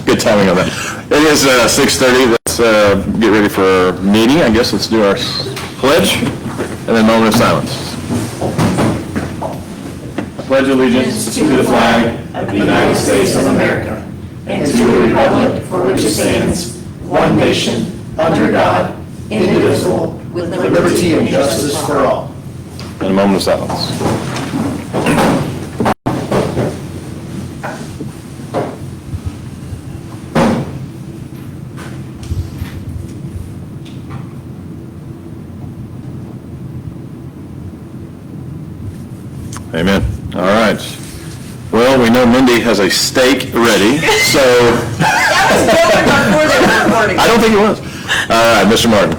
good timing on that. It is 6:30. Let's get ready for our meeting. I guess let's do our pledge and then moment of silence. I pledge allegiance to the flag of the United States of America and to the republic for which it stands, one nation, under God, indivisible, with liberty and justice for all. And a moment of silence. Amen. All right. Well, we know Mindy has a steak ready, so. I don't think it was. All right, Mr. Martin.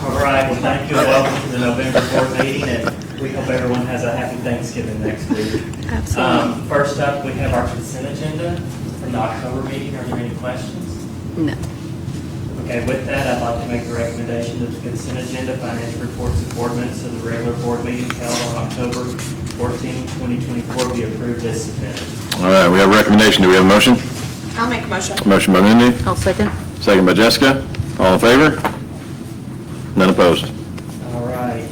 All right, well, thank you and welcome to the November 4th meeting, and we hope everyone has a happy Thanksgiving next week. Absolutely. First up, we have our consent agenda from the October meeting. Are there any questions? No. Okay, with that, I'd like to make a recommendation that the consent agenda, financial reports, and board minutes of the regular board meeting held on October 14, 2024 be approved as submitted. All right, we have a recommendation. Do we have a motion? I'll make a motion. Motion by Mindy, I'll second. second by Jessica. All in favor? None opposed. All right.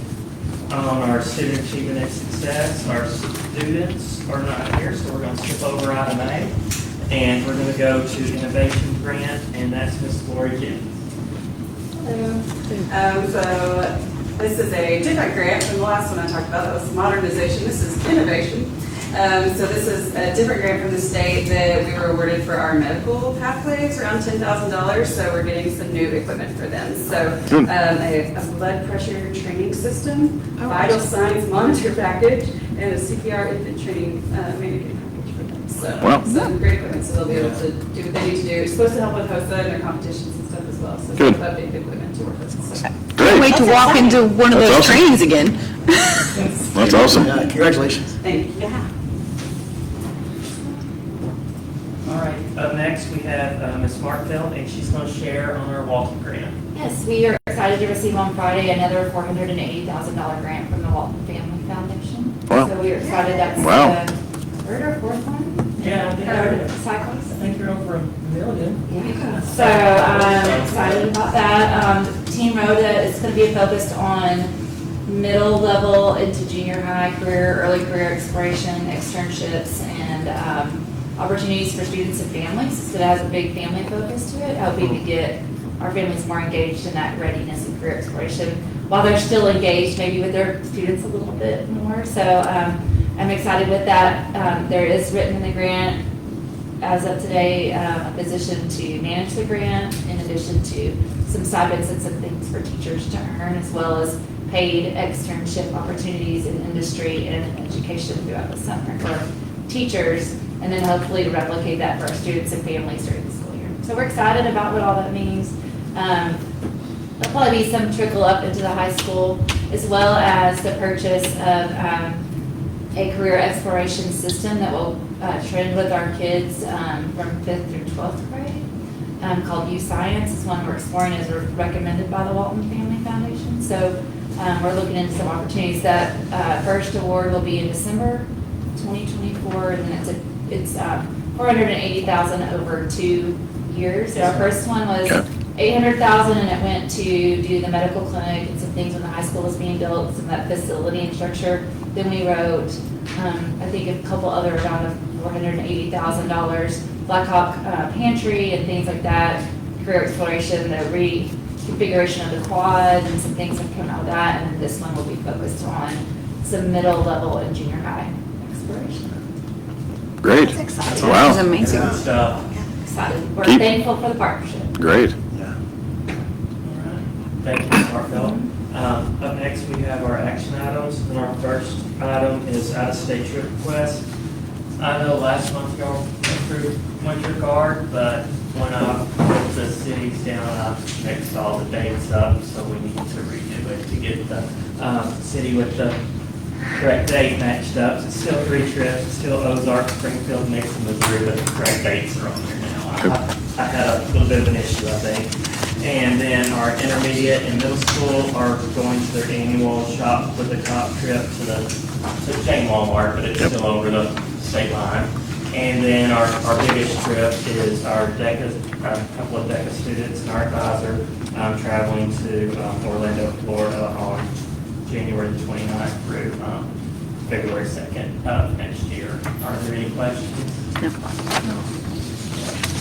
On our student achievement and success, our students are not here, so we're going to skip over item A. And we're going to go to innovation grant, and that's Ms. Lori Jennings. So this is a different grant from the last one I talked about. That was modernization. This is innovation. So this is a different grant from the state that we were awarded for our medical pathways, around $10,000. So we're getting some new equipment for them. So a blood pressure training system, vital signs monitor package, and a CPR infant training mannequin package for them. So Wow. some great equipment, so they'll be able to do what they need to do. It's supposed to help with HOSA and their competitions and stuff as well. So Good. they'll update the equipment to work with. So. Great. Wait to walk into one of That's those awesome. trainings again. That's awesome. Congratulations. Thank you. All right. Up next, we have Ms. Markfeld, and she's going to share on our Walton grant. Yes, we are excited to receive on Friday another $480,000 grant from the Walton Family Foundation. Wow. So we are excited. That's Wow. the third or fourth one? Yeah, I think Third I cycles. think you're over $1 million. Yeah. So I'm excited about that. Team Rhoda is going to be focused on middle level into junior high career, early career exploration, externships, and opportunities for students and families. So it has a big family focus to it, helping to get our families more engaged in that readiness and career exploration while they're still engaged maybe with their students a little bit more. So I'm excited with that. There is written in the grant as of today a position to manage the grant in addition to some stipends and some things for teachers to earn, as well as paid externship opportunities in industry and education throughout the summer for teachers, and then hopefully to replicate that for our students and families during the school year. So we're excited about what all that means. There'll probably be some trickle up into the high school, as well as the purchase of a career exploration system that will trend with our kids from 5th through 12th grade, called U-Science. It's one we're exploring as recommended by the Walton Family Foundation. So we're looking into some opportunities. That first award will be in December 2024, and then it's $480,000 over 2 years. So our first one was $800,000, and it went to do the medical clinic and some things when the high school was being built, some of that facility and structure. Then we wrote, I think, a couple other around $480,000, Blackhawk pantry and things like that, career exploration, the reconfiguration of the quad, and some things have come out of that. And then this one will be focused on some middle level and junior high exploration. Great. That's exciting. Wow. That's amazing. Good stuff. Excited. We're Keep- thankful for the partnership. Great. Thank you, Ms. Markfeld. Up next, we have our action items, and our first item is out-of-state trip request. I know last month y'all approved Winter Guard, but when I put the cities down, I mixed all the dates up, so we need to redo it to get the city with the correct date matched up. So it's still 3 trips, it's still Ozark, Springfield, Nixon, Missouri, but the correct dates are on there now. I had a little bit of an issue, I think. And then our intermediate and middle school are going to their annual shop with a cop trip to the same Walmart, but it's still over the state line. And then our biggest trip is our DECA, a couple of DECA students and our advisor traveling to Orlando, Florida on January the 29th through February 2nd of next year. Are there any questions? No.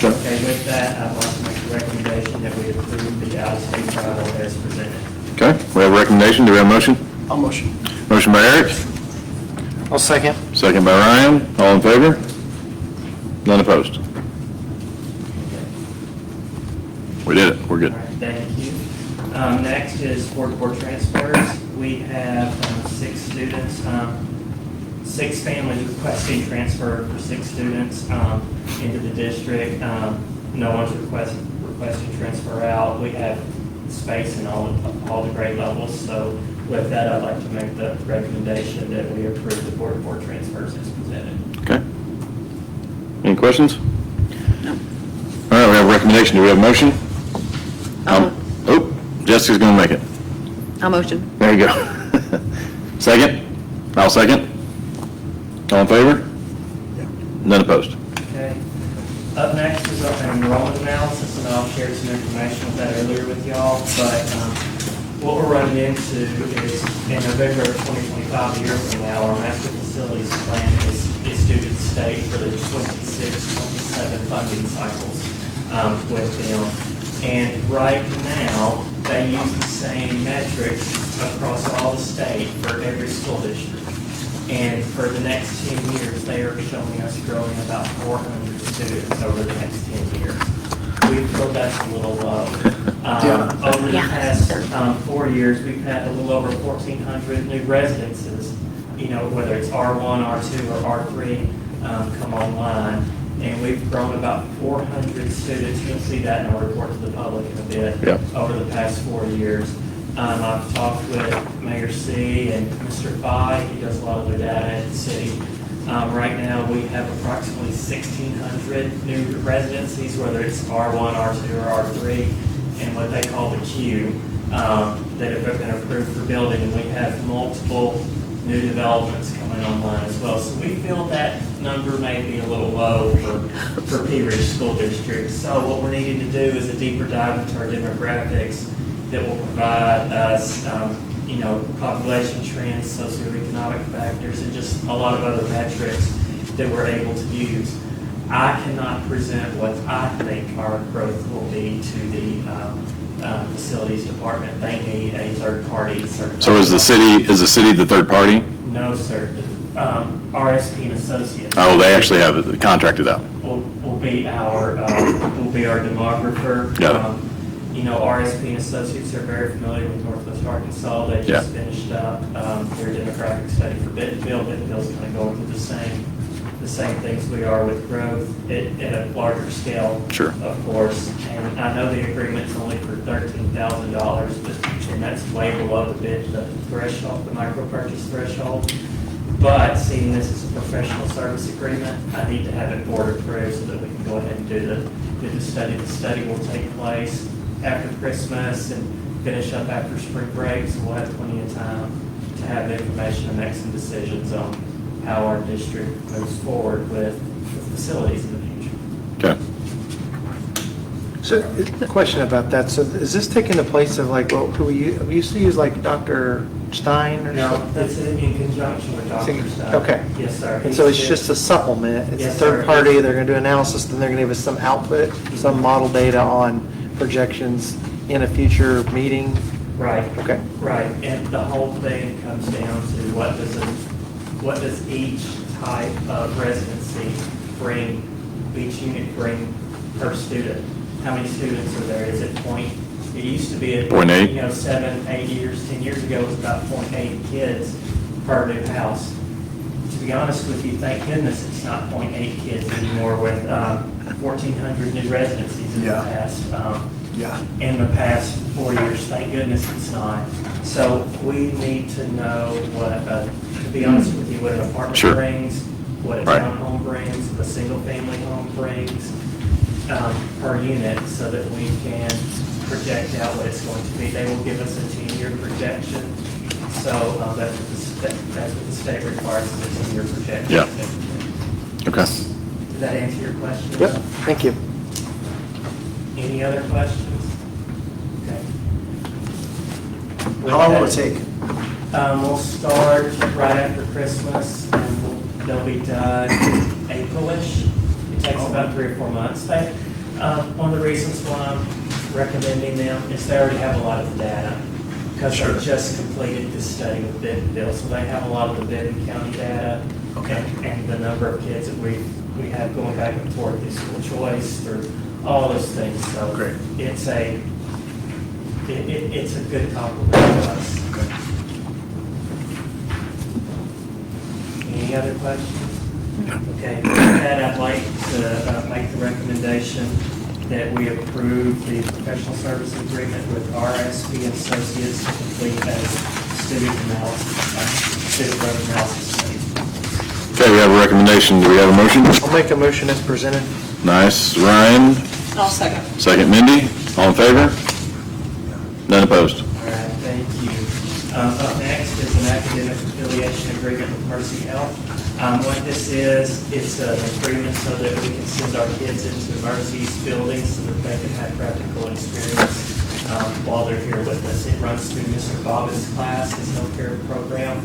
Okay, with that, I'd like to make a recommendation that we approve the out-of-state travel as presented. Okay, we have a recommendation. Do we have a motion? I'll motion. Motion by Eric, I'll second. second by Ryan. All in favor? None opposed. We did it. We're good. All right, thank you. Next is board transfers. We have 6 students, 6 families requesting transfer for 6 students into the district. No one's requesting transfer out. We have space in all the grade levels. So with that, I'd like to make the recommendation that we approve the board transfers as presented. Okay. Any questions? No. All right, we have a recommendation. Do we have a motion? Oh, Jessica's going to make it. I'll motion. There you go. Second? I'll second. All in favor? None opposed. Okay. Up next is an enrollment analysis, and I'll share some information with that earlier with y'all. But what we're running into is in November of 2025, a year from now, our master facilities plan is due to the state for the 26-27 funding cycles with them. And right now, they use the same metrics across all the state for every school district. And for the next 10 years, they are showing us growing about 400 students over the next 10 years. We feel that's a little low. Over the past 4 years, we've had a little over 1,400 new residences, whether it's R1, R2, or R3, come online. And we've grown about 400 students. You'll see that in our report to the public in a bit over the past 4 years. I've talked with Mayor C. and Mr. Fye. He does a lot of their data at the city. Right now, we have approximately 1,600 new residencies, whether it's R1, R2, or R3, and what they call the queue that have been approved for building. And we have multiple new developments coming online as well. So we feel that number may be a little low for Pea Ridge School District. So what we're needing to do is a deeper dive into our demographics that will provide us, population trends, socioeconomic factors, and just a lot of other metrics that we're able to use. I cannot present what I think our growth will be to the facilities department. They need a third party. So is the city the third party? No, sir. RSP and Associates. Oh, they actually have it contracted out. Will be our demographer. Yeah. RSP and Associates are very familiar with Northwest Arkansas. They just finished up their demographic study for Bentonville. Bentonville's kind of going through the same things we are with growth at a larger scale, Sure. Of course. And I know the agreement's only for $13,000, and that's way below the threshold, the micro purchase threshold. But seeing this as a professional service agreement, I need to have it board approved so that we can go ahead and do the study. The study will take place after Christmas and finish up after spring break, so we'll have plenty of time to have the information and make some decisions on how our district moves forward with facilities in the future. Okay. So, a question about that. So, is this taking the place of who we used to use, like Dr. Stein or No, something? that's in conjunction with Dr. Stein. Okay. Yes, sir. And so it's just a supplement. It's a Yes, third sir. party. They're going to do analysis, then they're going to give us some output, some model data on projections in a future meeting. Right. Okay. Right, and the whole thing comes down to what does each type of residency bring, each unit bring per student? How many students are there? Is it it used to be at 0.8. 7, 8 years, 10 years ago, it was about 0.8 kids per new house. To be honest with you, thank goodness it's not 0.8 kids anymore with 1,400 new residencies in the past. In the past 4 years, thank goodness it's not. So we need to know what, to be honest with you, what an apartment Sure. brings, what a Right. townhome brings, what a single-family home brings per unit, so that we can project out what it's going to be. They will give us a 10-year projection. So that's what the state requires, is a 10-year projection. Yeah. Okay. that answer your question? Yep, thank you. Any other questions? Okay. How long will it take? We'll start right after Christmas, and they'll be done April-ish. It takes about 3 or 4 months. One of the reasons why I'm recommending them is they already have a lot of the data, because they just completed this study with Bentonville, so they have a lot of the Benton County data. Okay. And the number of kids that we have going back and forth through school choice, through all those things, so. Great. It's a good compliment to us. Any other questions? Okay, with that, I'd like to make the recommendation that we approve the professional service agreement with RSP Associates to complete a student road analysis study. Okay, we have a recommendation. Do we have a motion? I'll make a motion as presented. Nice. Ryan, I'll second. second Mindy. All in favor? None opposed. All right, thank you. Up next is an academic affiliation agreement with Mercy Health. What this is, it's an agreement so that we can send our kids into Mercy's buildings so that they can have practical experience while they're here with us. It runs through Mr. Bobbitt's class, his healthcare program,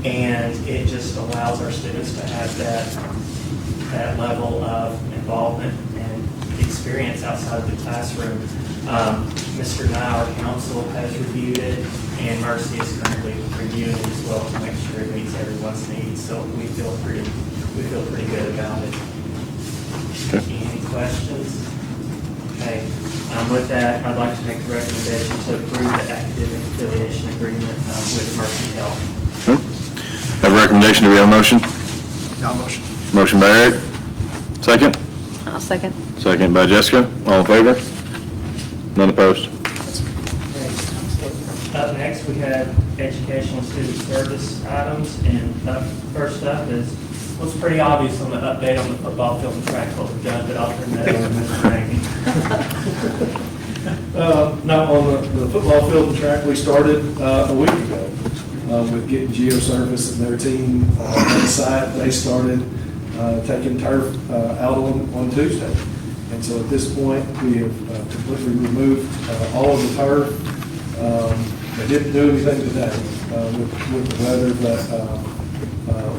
and it just allows our students to have that level of involvement and experience outside of the classroom. Mr. Nye, our council, has reviewed it, and Mercy is currently reviewing it as well to make sure it meets everyone's needs. So we feel pretty good about it. Okay. Any questions? Okay. With that, I'd like to make the recommendation to approve the academic affiliation agreement with Mercy Health. Okay. Have a recommendation. Do we have a motion? I'll motion. Motion by Eric. Second? I'll second. Second by Jessica. All in favor? None opposed. Up next, we have educational student service items, and first up is, well, it's pretty obvious on the update on the football field and track what we've done, but I'll turn that over to Mr. Rainey. Now, on the football field and track, we started a week ago with getting GeoService and their team on the site. They started taking turf out on Tuesday. And so at this point, we have completely removed all of the turf. They didn't do anything today with the weather, but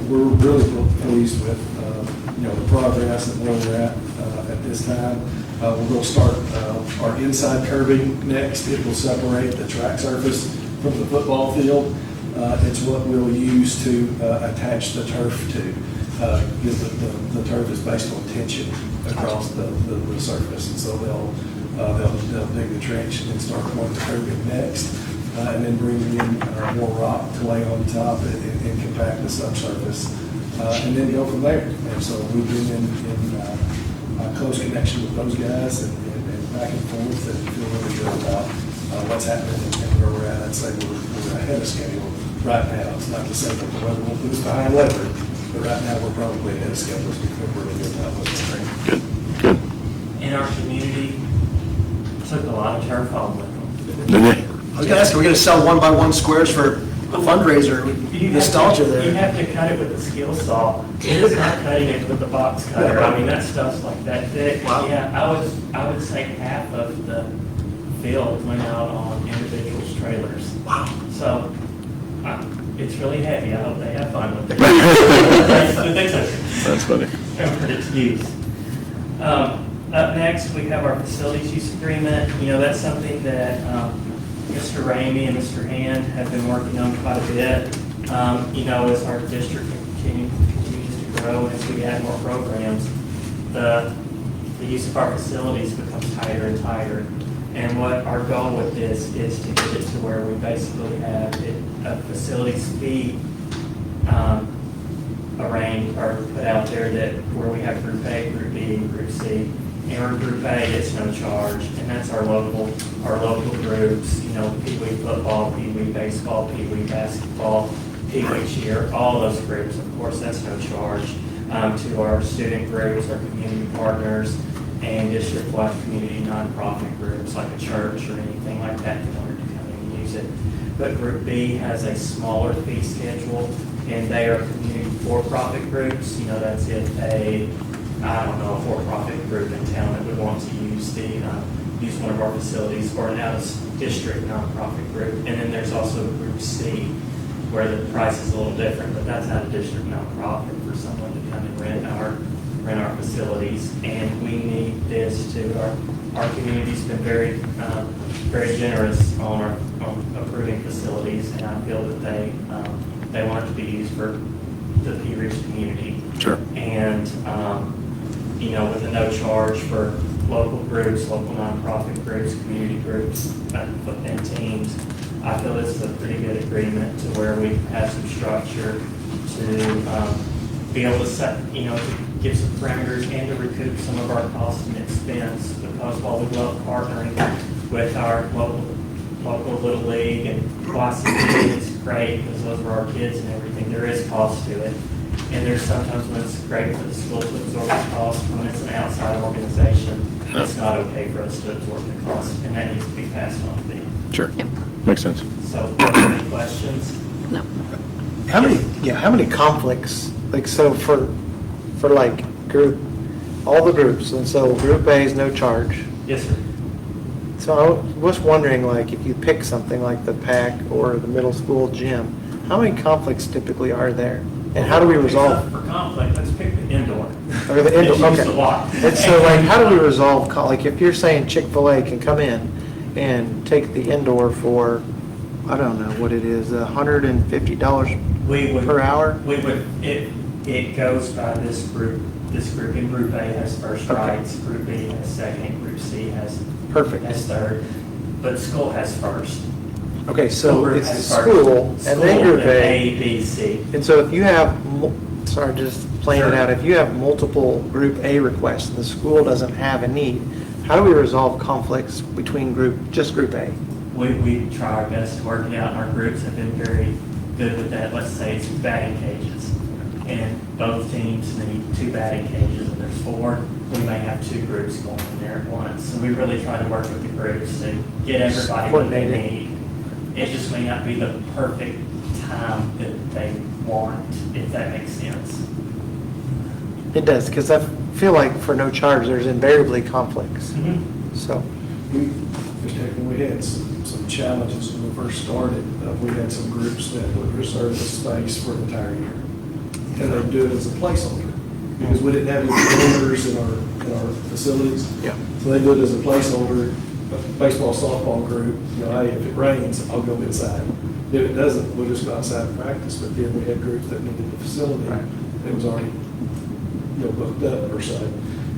we're really pleased with the progress and where we're at this time. We're going to start our inside curbing next. It will separate the track surface from the football field. It's what we'll use to attach the turf to. Because the turf is based on tension across the surface, and so they'll dig the trench and then start pouring the curbing next, and then bringing in more rock to lay on top and compact the subsurface, and then go from there. And so we've been in close connection with those guys and back and forth, and feel really good about what's happening and where we're at. I'd say we're ahead of schedule right now. It's not to say that the weather won't put us behind weather, but right now we're probably ahead of schedule. We feel really good about what's happening. Good, good. In our community, took a lot of turf home with them. Did they? I was gonna ask, are we gonna sell 1x1 squares for a fundraiser? Nostalgia You there. have to cut it with a skill saw. It's not cutting it with the box cutter. I mean, that stuff's like that thick. Wow. Yeah, I would say half of the field went out on individuals' trailers. Wow. So, it's really heavy. I hope they have fun with it. But they took it. That's funny. Put it to use. Up next, we have our facilities use agreement. That's something that Mr. Ramey and Mr. Hand have been working on quite a bit. As our district continues to grow and as we add more programs, the use of our facilities becomes tighter and tighter. And what our goal with this is to get it to where we basically have a facilities fee arranged or put out there that where we have Group A, Group B, and Group C. And our Group A, it's no charge, and that's our local groups, Pee Wee football, Pee Wee baseball, Pee Wee basketball, Pee Wee cheer, all those groups, of course, that's no charge. To our student groups, our community partners, and district-wide community nonprofit groups like a church or anything like that in order to come in and use it. But Group B has a smaller fee schedule, and they are community for-profit groups. That's if a I don't know, a for-profit group in town that would want to use use one of our facilities, or an out-of-district nonprofit group. And then there's also Group C, where the price is a little different, but that's out-of-district nonprofit for someone to come and rent our facilities. And we need this too. Our community's been very generous on approving facilities, and I feel that they want it to be used for the Pea Ridge community. Sure. And, with a no charge for local groups, local nonprofit groups, community groups, and teams, I feel this is a pretty good agreement to where we have some structure to be able to set, to give some parameters and to recoup some of our costs and expense, because while we love partnering with our local Little League and YCD, it's great because those are our kids and everything, there is cost to it. And there's sometimes when it's great for the school to absorb the cost, when it's an outside organization, it's not okay for us to absorb the cost, and that needs to be passed on to them. Sure. Makes sense. So, any questions? How many conflicts, like, so for like group, all the groups, and so Group A is no charge. Yes, sir. So I was wondering, like, if you pick something like the PAC or the middle school gym, how many conflicts typically are there? And how do we resolve? For conflict, let's pick the indoor. Or the indoor, It's used okay. a lot. And so, like, how do we resolve, like, if you're saying Chick-fil-A can come in and take the indoor for, I don't know what it is, $150 We would. per hour? We would, it goes by this group. This group, in Group A has first Okay. rights, Group B has second, Group C has Perfect. third, but school has first. Okay, so Group it's the has first. school and then School, Group A. A, B, C. And so if you have, sorry, just playing it out, if you have multiple Group A requests and the school doesn't have a need, how do we resolve conflicts between just Group A? We try our best to work it out, and our groups have been very good with that. Let's say it's batting cages, and both teams need 2 batting cages, and there's 4. We may have 2 groups going in there at once. So we really try to work with the groups to get everybody what they need. It just may not be the perfect time that they want, if that makes sense. It does, because I feel like for no charge, there's invariably conflicts. So, We had some challenges when we first started. We had some groups that would reserve the space for the entire year. And they'd do it as a placeholder, because we didn't have any perimeters in our facilities. yeah. So they do it as a placeholder, a baseball, softball group, hey, if it rains, I'll go inside. If it doesn't, we'll just go outside and practice. But then we had groups that needed the facility that was already, booked up per se.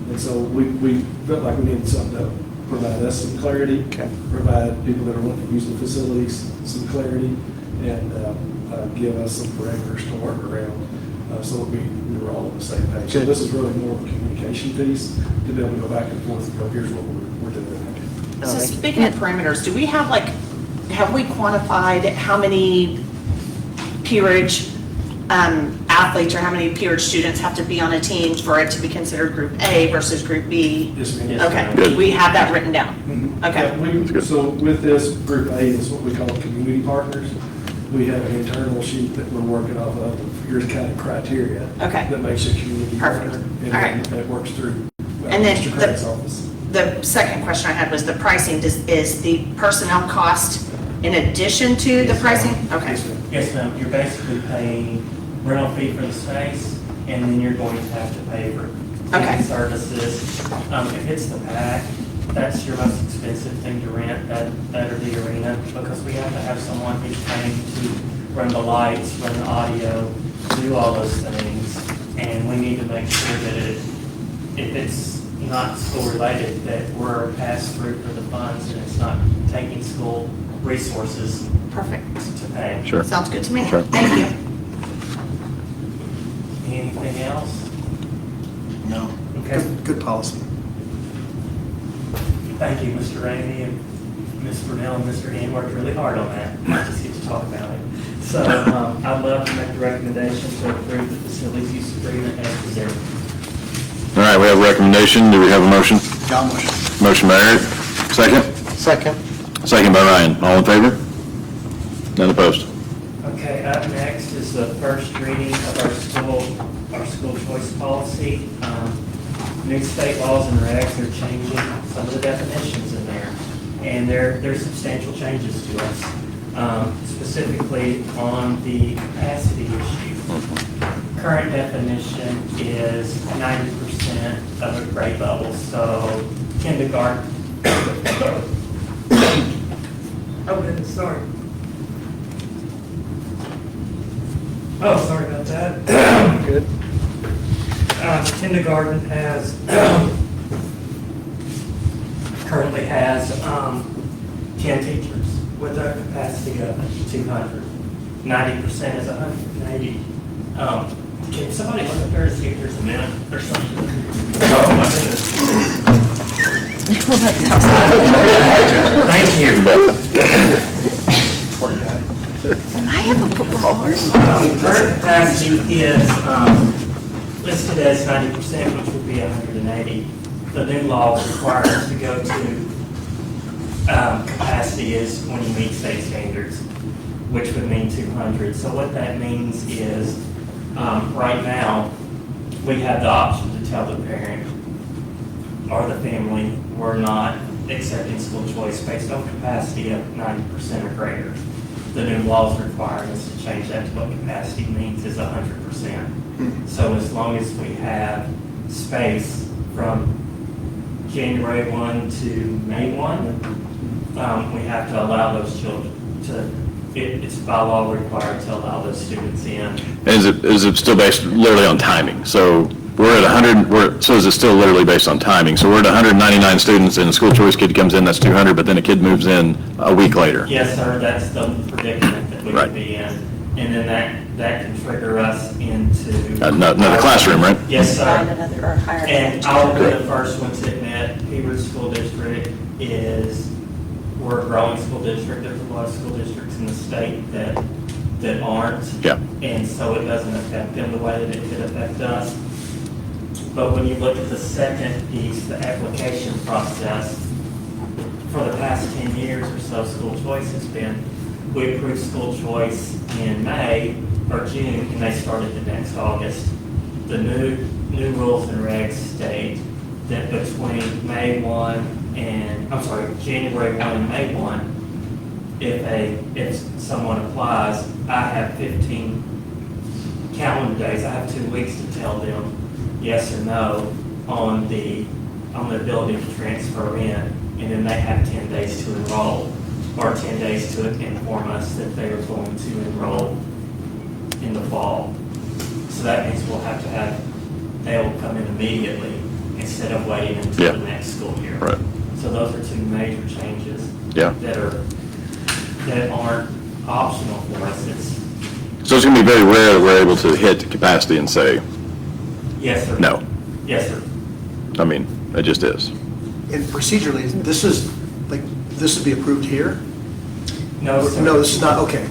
And so we felt like we needed something to provide us some clarity, provide people that are wanting to use the facilities some clarity, and give us some parameters to work around, so that we were all on the same page. So Good. this is really more of a communication piece, to be able to go back and forth and go, here's what we're doing. So speaking of perimeters, do we have have we quantified how many Pea Ridge athletes or how many Pea Ridge students have to be on a team for it to be considered Group A versus Group B? Yes, ma'am. Yes. Okay, Good. we have that written down. Okay. Yeah, so with this, Group A is what we call community partners. We have an internal sheet that we're working off of, here's kind of criteria. Okay. That makes a community Perfect. partner. All right. And it works through And then Mr. Craig's office. The second question I had was the pricing. Is the personnel cost in addition to the pricing? Okay. Yes, ma'am. Yes, ma'am, you're basically paying rental fee for the space, and then you're going to have to pay for Okay. team services. If it's the PAC, that's your most expensive thing to rent, that or the arena, because we have to have someone who's trained to run the lights, run the audio, do all those things, and we need to make sure that if it's not school related, that we're passed through for the funds, and it's not taking school resources Perfect. to pay. Sure. Sounds good to me. Sure. Thank you. Anything else? No. Okay. Good policy. Thank you, Mr. Rainey and Ms. Brunel and Mr. Ian worked really hard on that. I just get to talk about it. So I'd love to make the recommendation to approve the facilities use agreement as presented. All right, we have a recommendation. Do we have a motion? Motion by Eric. Second? Second. Second by Ryan. All in favor? None opposed? Okay, up next is the first reading of our school choice policy. new state laws and regs are changing some of the definitions in there. And there's substantial changes to us, specifically on the capacity issue. Current definition is 90% of a grade level, so kindergarten. Oh, goodness, sorry. Oh, sorry about that. Good. Kindergarten currently has 10 teachers with a capacity of 200. 90% is 180. Can somebody look up there and see if there's a minute or something? Oh, my goodness. Thank you. I have a football. Current capacity is listed as 90%, which would be 180. The new law requires us to go to capacity is when you meet state standards, which would mean 200. So what that means is, right now, we have the option to tell the parent or the family we're not accepting school choice based on capacity of 90% or greater. The new law is requiring us to change that to what capacity means is 100%. So as long as we have space from January 1 to May 1, we have to allow those children to, it's by law required to allow those students in. Is it still based literally on timing? So we're at 100, so is it still literally based on timing? So we're at 199 students and a school choice kid comes in, that's 200, but then a kid moves in a week later? Yes, sir, that's the predicament that we Right. would be in. And then that can trigger us into. Another classroom, right? Yes, sir. Find another or hire And another I'll be teacher. the first one to admit, Hebron School District we're a growing school district. There's a lot of school districts in the state that aren't. Yeah. And so it doesn't affect them the way that it could affect us. But when you look at the second piece, the application process, for the past 10 years or so, school choice has been, we approved school choice in May or June, and they started the next August. The new rules and regs state that between January 1 and May 1, if someone applies, I have 15 calendar days, I have 2 weeks to tell them yes or no on their ability to transfer in, and then they have 10 days to enroll, or 10 days to inform us that they are going to enroll in the fall. So that means they will come in immediately instead of waiting until the next school year. Right. So those are 2 major changes Yeah. that aren't optional for us. So it's going to be very rare that we're able to hit capacity and say, Yes, sir. no. Yes, sir. I mean, it just is. And procedurally, this would be approved here? No, sir. No, this is not, okay.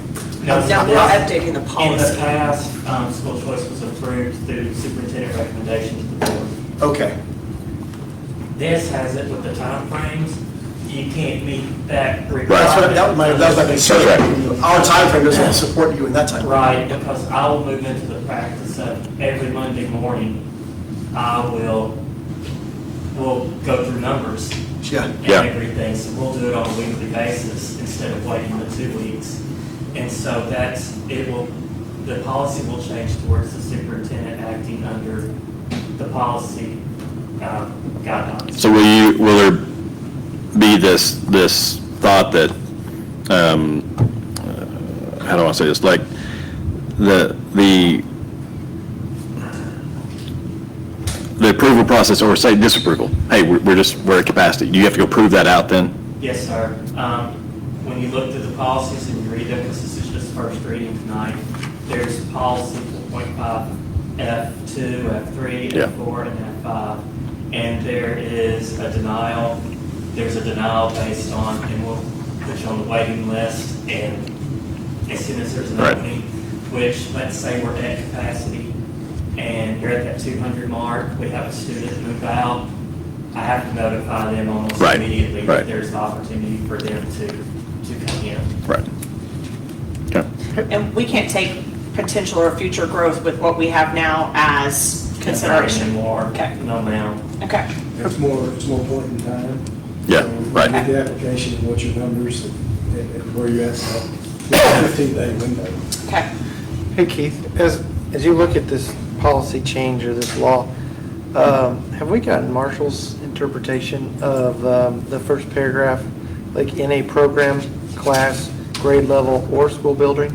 No, Now, we're sir. updating the In the policy. past, school choice was approved through superintendent recommendation to the board. Okay. This has it with the timeframes. You can't meet that That's requirement. what, that was my concern. That's Our timeframe doesn't support you in that time. Right, because I will move into the practice of every Monday morning, we'll go through numbers Yeah. and Yeah. everything, so we'll do it on a weekly basis instead of waiting the 2 weeks. And so the policy will change towards the superintendent acting under the policy guidelines. So will there be this thought that, how do I want to say this, like the approval process, or say disapproval? Hey, we're at capacity. Do you have to go prove that out then? Yes, sir. When you look through the policies and you read them, because this is just first reading tonight, there's policy 4.5, F2, F3, Yeah. F4, and F5. And there is a denial. There's a denial based on, and we'll put you on the waiting list, and as soon as there's an Right. opening, which, let's say we're at capacity, and you're at that 200 mark, we have a student move out, I have to notify them almost Right. immediately Right. that there's the opportunity for them to come in. Right. Okay. And we can't take potential or future growth with what we have now as consideration. Anymore, Okay. no ma'am. Okay, It's more point in time. Yeah, So, right. With the application and what your numbers and where you're at, so 15-day window. okay. Hey Keith, as you look at this policy change or this law, have we gotten Marshall's interpretation of the first paragraph, like in a program, class, grade level, or school building?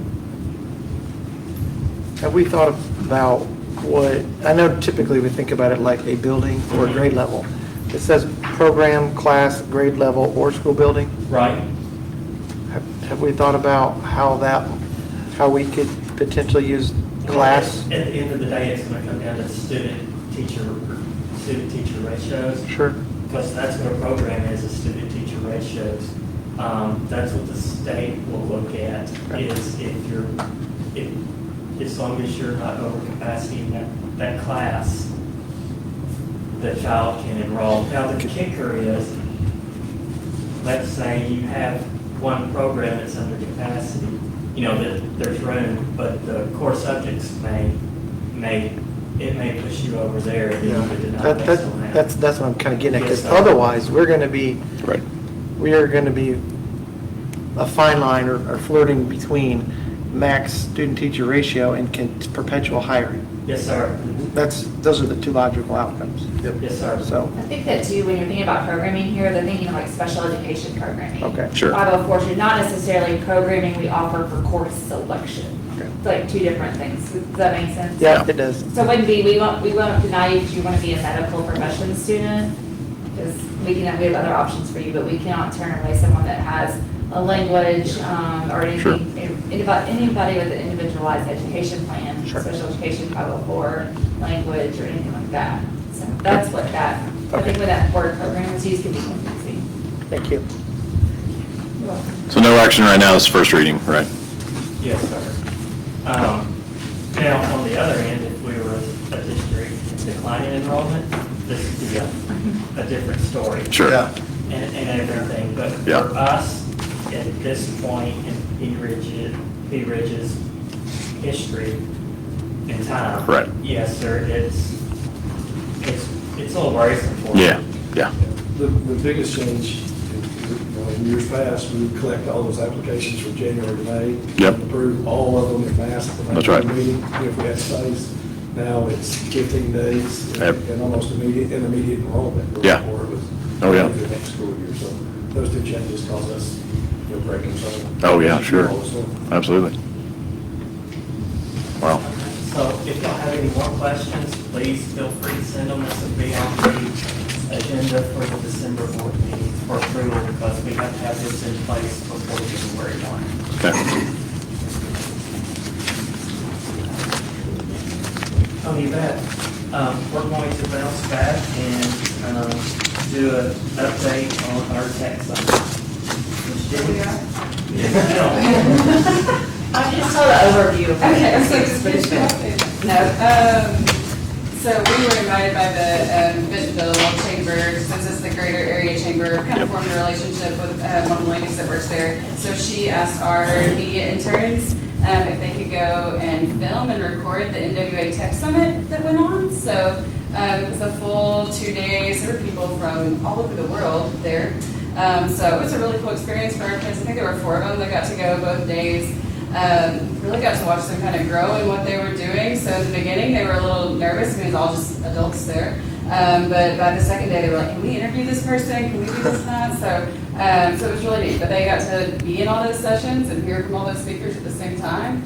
Have we thought about what, I know typically we think about it like a building or grade level. It says program, class, grade level, or school building. Right. Have we thought about how we could potentially use class? At the end of the day, it's gonna come down to student-teacher ratios. Sure. Because that's what a program is student-teacher ratios. That's what the state will look at, is as long as you're not over capacity in that class, the child can enroll. Now, the kicker is, let's say you have one program that's under capacity, that there's room, but the core subjects may push you over there if you deny based on that. That's what I'm kind of getting at, because Yes, sir. otherwise, we're going to be a fine line or flirting between max student-teacher ratio and perpetual hiring. Yes, sir. Those are the two logical outcomes. Yes, sir. So, I think that too, when you're thinking about programming here, they're thinking of like special education programming. okay. Sure. 504 should not necessarily programming we offer for course selection. Okay. It's like two different things. Does that make sense? Yeah, it does. So it wouldn't be, we won't deny you because you want to be a medical profession student, because we have other options for you, but we cannot turn away someone that has a language, or Sure. anybody with an individualized education plan, Sure. special education 504, language, or anything like that. So that's what I think when that word program is used, can be confusing. Thank you. You're welcome. So no action right now, it's first reading, right? Yes, sir. Now, on the other end, if we were a district declining enrollment, this would be a different story. Sure. Yeah. And everything, but Yeah. for us, at this point in P Ridge's history and time. Right. Yes, sir, it's a little worrisome for us. Yeah. The biggest change, in years past, we would collect all those applications from January to May. Yep. Approve all of them in mass at the That's right. meeting, if we had space. Now it's 15 days Yep. and almost immediate enrollment. Yeah. Or it was Oh, yeah. the next school year. So those two changes cause us, great concern. Oh, yeah, sure. Also, Absolutely. Wow. So if y'all have any more questions, please feel free to send them. This will be on the agenda for the December board meeting for approval, because we have to have this in place before January 1. Okay. Oh, you bet. We're going to bounce back and do an update on our tax side. I just saw the overview. Okay, so just finish it. No, so we were invited by the Bentonville Chamber, since it's the greater area chamber, kind of formed a relationship with one of the ladies that works there. So she asked our media interns if they could go and film and record the NWA Tech Summit that went on. So it was a full 2 days. There were people from all over the world there. So it was a really cool experience for our kids. I think there were 4 of them that got to go both days. Really got to watch them kind of grow in what they were doing. So in the beginning, they were a little nervous because it was all just adults there. But by the second day, they were like, can we interview this person? Can we do this and that? So it was really neat. But they got to be in all those sessions and hear from all those speakers at the same time,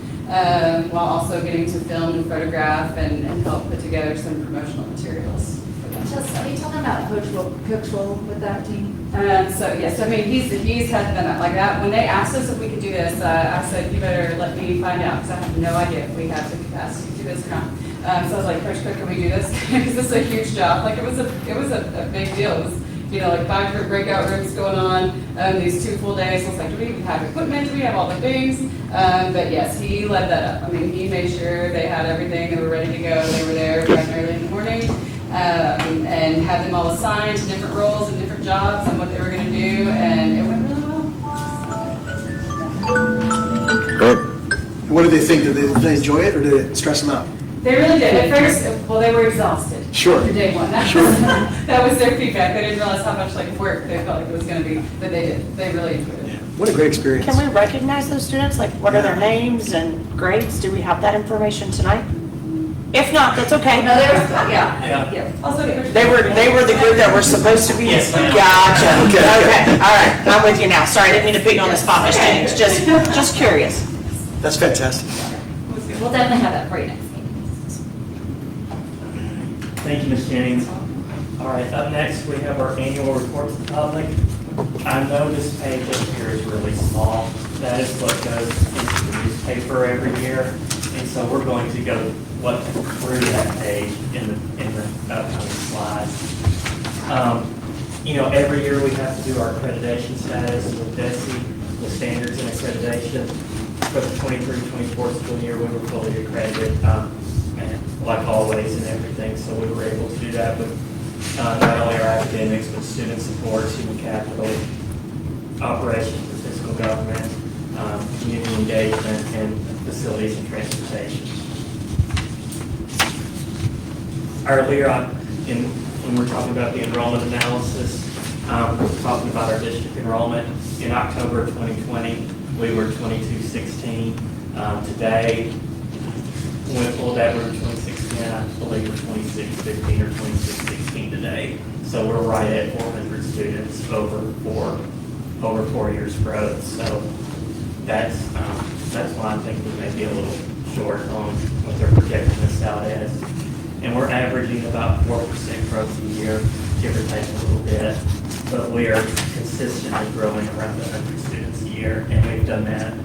while also getting to film and photograph and help put together some promotional materials. Are you talking about Coach Will with that team? So yes, I mean, he's had them like that. When they asked us if we could do this, I said, you better let me find out, because I have no idea if we have the capacity to do this or not. So I was like, Coach Cook, can we do this? Because this is a huge job. Like it was a big deal. It was, like 5 different breakout rooms going on, these 2 full days. I was like, do we even have equipment? Do we have all the things? But yes, he led that up. I mean, he made sure they had everything. They were ready to go. They were there bright and early in the morning. And had them all assigned to different roles and different jobs and what they were going to do, and it went really well. Great. What did they think? Did they enjoy it, or did it stress them out? They really did. At first, well, they were exhausted. Sure. After day one. That was their feedback. They didn't realize how much like work they felt like it was going to be, but they did. They really enjoyed it. What a great experience. Can we recognize those students? Like, what are their names and grades? Do we have that information tonight? If not, that's okay. No, there was, yeah. Yeah. Also, They were the group that were supposed to be? Yes, ma'am. Gotcha. Okay. Okay, all right, I'm with you now. Sorry, I didn't mean to put you on the spot, Ms. Jennings. Just curious. That's fantastic. We'll definitely have that for you next meeting. Thank you, Ms. Jennings. All right, up next, we have our annual report to the public. I know this page up here is really small. That is what goes into the newspaper every year. And so we're going to go through that page in the upcoming slides. Every year we have to do our accreditation status with DESE, the standards and accreditation. For the 23-24 school year, we were fully accredited, and like always and everything. So we were able to do that with not only our academics, but student support, human capital, operations for fiscal government, community engagement, and facilities and transportation. Earlier, when we're talking about the enrollment analysis, we're talking about our district enrollment. In October of 2020, we were 2216. Today, when we pulled that, we were 2610. I believe we're 2615 or 2616 today. So we're right at 400 students over 4 years growth. So that's why I think we may be a little short on what they're projecting us out as. And we're averaging about 4% growth a year, give or take a little bit. But we are consistently growing around 100 students a year, and we've done that.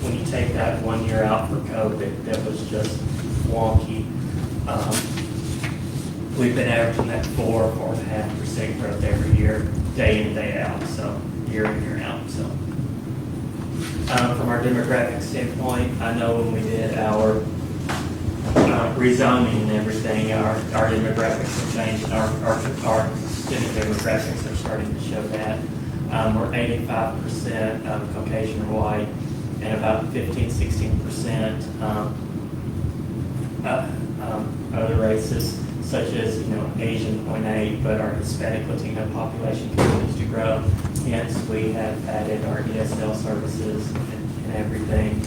When you take that 1 year out for COVID, that was just wonky. We've been averaging that 4.5% growth every year, day in, day out, so year in, year out. So from our demographic standpoint, I know when we did our rezoning and everything, our demographics have changed, and our student demographics are starting to show that. We're 85% Caucasian or white, and about 15-16% other races, such as Asian 0.8, but our Hispanic Latino population continues to grow. Hence, we have added our ESL services and everything.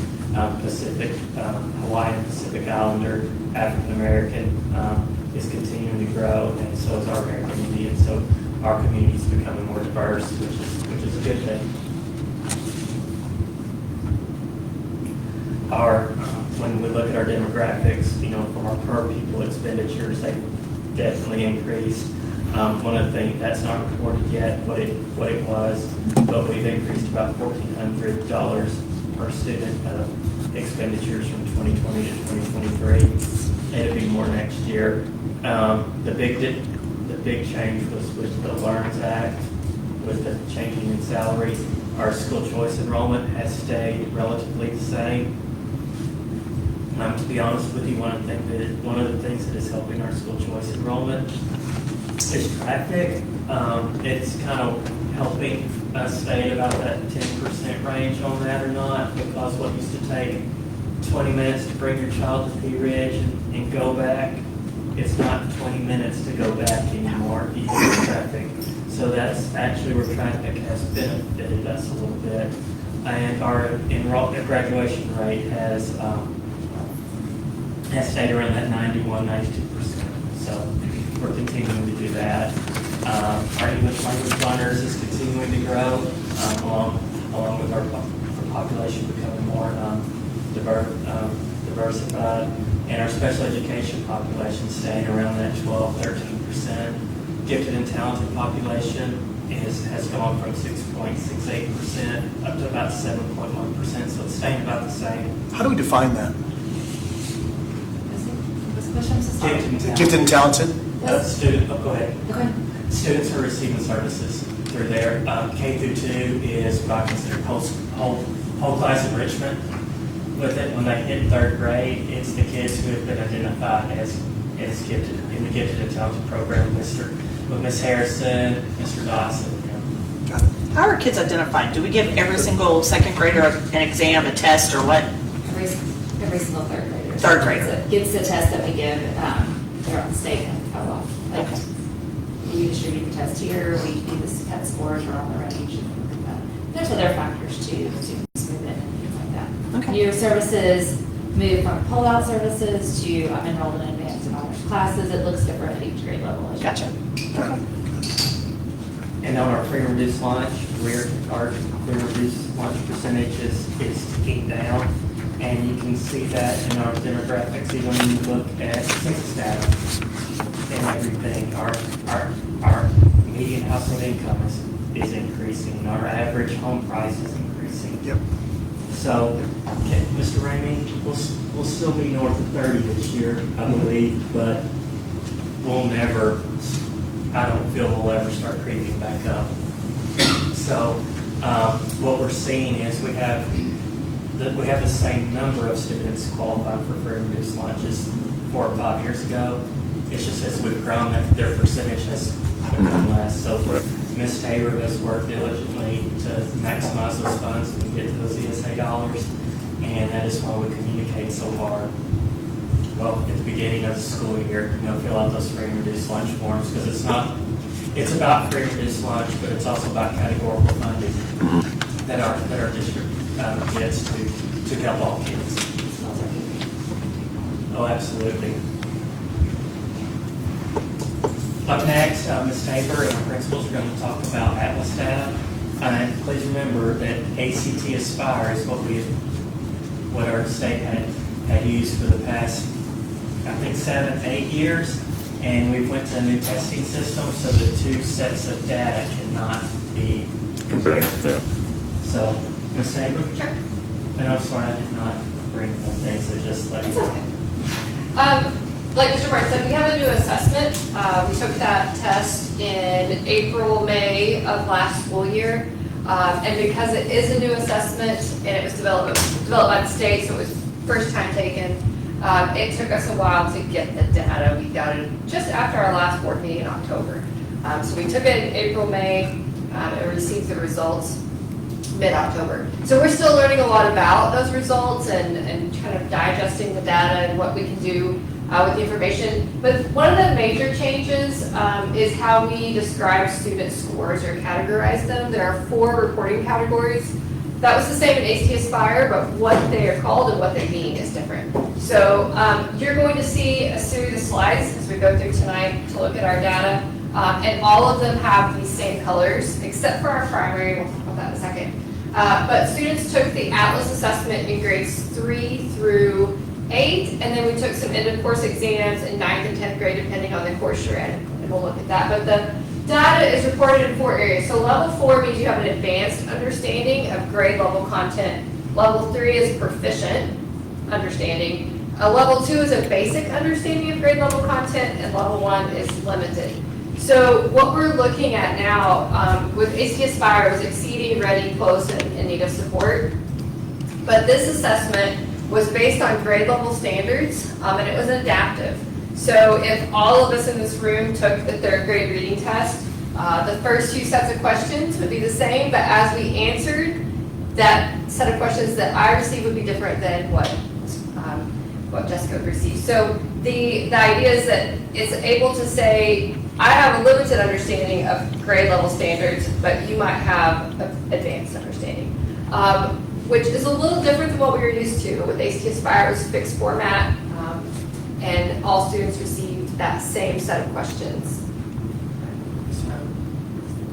Pacific, Hawaiian Pacific Islander, African American is continuing to grow, and so is our American Indian. So our community is becoming more diverse, which is a good thing. When we look at our demographics, from our per pupil expenditures, they definitely increased. One of the things that's not reported yet, what it was, but we've increased about $1,400 per student expenditures from 2020 to 2023. It'll be more next year. The big change was with the LEARNS Act, with the changing in salary. Our school choice enrollment has stayed relatively the same. To be honest with you, one of the things that is helping our school choice enrollment is traffic. It's kind of helping us stay at about that 10% range on that or not, because what used to take 20 minutes to bring your child to Pea Ridge and go back, it's not 20 minutes to go back anymore, even with traffic. So that's actually where traffic has benefited us a little bit. And our graduation rate has stayed around that 91-92%. So we're continuing to do that. Our English language learners is continuing to grow, along with our population becoming more diversified, and our special education population staying around that 12-13%. Gifted and talented population has gone from 6.68% up to about 7.1%, so it's staying about the same. How do we define that? Gifted Gifted and talented? Go ahead. Okay. Students are receiving services through there. K through 2 is what I consider whole class enrichment. With it, when they hit 3rd grade, it's the kids who have been identified as gifted in the gifted and talented program with Ms. Harrison, Mr. Dawson. Got it. How are kids identified? Do we give every single second grader an exam, a test, or what? Every single third grader. Third grade. It's the test that we give throughout the state and co-op. Like, we distribute the test here, we do the test scores are on the range. There's other factors too, students move in and things like that. Okay. Your services move from pull-out services to I'm enrolled in advanced and honors classes. It looks different at each grade level. Gotcha. And on our free and reduced lunch, our free and reduced lunch percentage is ticking down. And you can see that in our demographics, even when you look at census data and everything. Our median household income is increasing. Our average home price is increasing. Yep. So, okay, Mr. Ramey, we'll still be north of 30 this year, I believe, but we'll never, I don't feel we'll ever start creeping back up. So, what we're seeing is we have the same number of students qualifying for free and reduced lunch as 4 or 5 years ago. It's just as we've grown, that their percentage has become less. So Ms. Taylor has worked diligently to maximize those funds and get to those ESA dollars. And that is why we communicate so hard. Well, at the beginning of the school year, fill out those free and reduced lunch forms, because it's about free and reduced lunch, but it's also about categorical funding that our district gets to help all kids. Oh, absolutely. Up next, Ms. Tabor and our principals are going to talk about Atlas data. And please remember that ACT Aspire is what our state had used for the past, I think, 7, 8 years. And we went to a new testing system, so the two sets of data cannot be compared. Yeah. So, Ms. Tabor? Sure. And I'm sorry, I did not bring the thing, so just let me It's know. okay. Like Mr. Martin said, we have a new assessment. We took that test in April, May of last school year. And because it is a new assessment and it was developed by the state, so it was first time taken, it took us a while to get the data. We got it just after our last board meeting in October. So we took it in April, May, and received the results mid-October. So we're still learning a lot about those results and kind of digesting the data and what we can do with the information. But one of the major changes is how we describe student scores or categorize them. There are 4 reporting categories. That was the same in ACT Aspire, but what they are called and what they mean is different. So you're going to see a series of slides as we go through tonight to look at our data. And all of them have these same colors, except for our primary. We'll talk about that in a second. But students took the Atlas assessment in grades 3 through 8, and then we took some end-of-course exams in 9th and 10th grade, depending on the course you're in, and we'll look at that. But the data is reported in 4 areas. So level 4 means you have an advanced understanding of grade level content. Level 3 is proficient understanding. Level 2 is a basic understanding of grade level content, and level 1 is limited. So what we're looking at now with ACT Aspire is exceeding, ready, close, and in need of support. But this assessment was based on grade level standards, and it was adaptive. So if all of us in this room took the 3rd grade reading test, the first 2 sets of questions would be the same, but as we answered, that set of questions that I received would be different than what Jessica would receive. So the idea is that it's able to say, I have a limited understanding of grade level standards, but you might have an advanced understanding. Which is a little different than what we were used to. With ACT Aspire, it was fixed format, and all students received that same set of questions.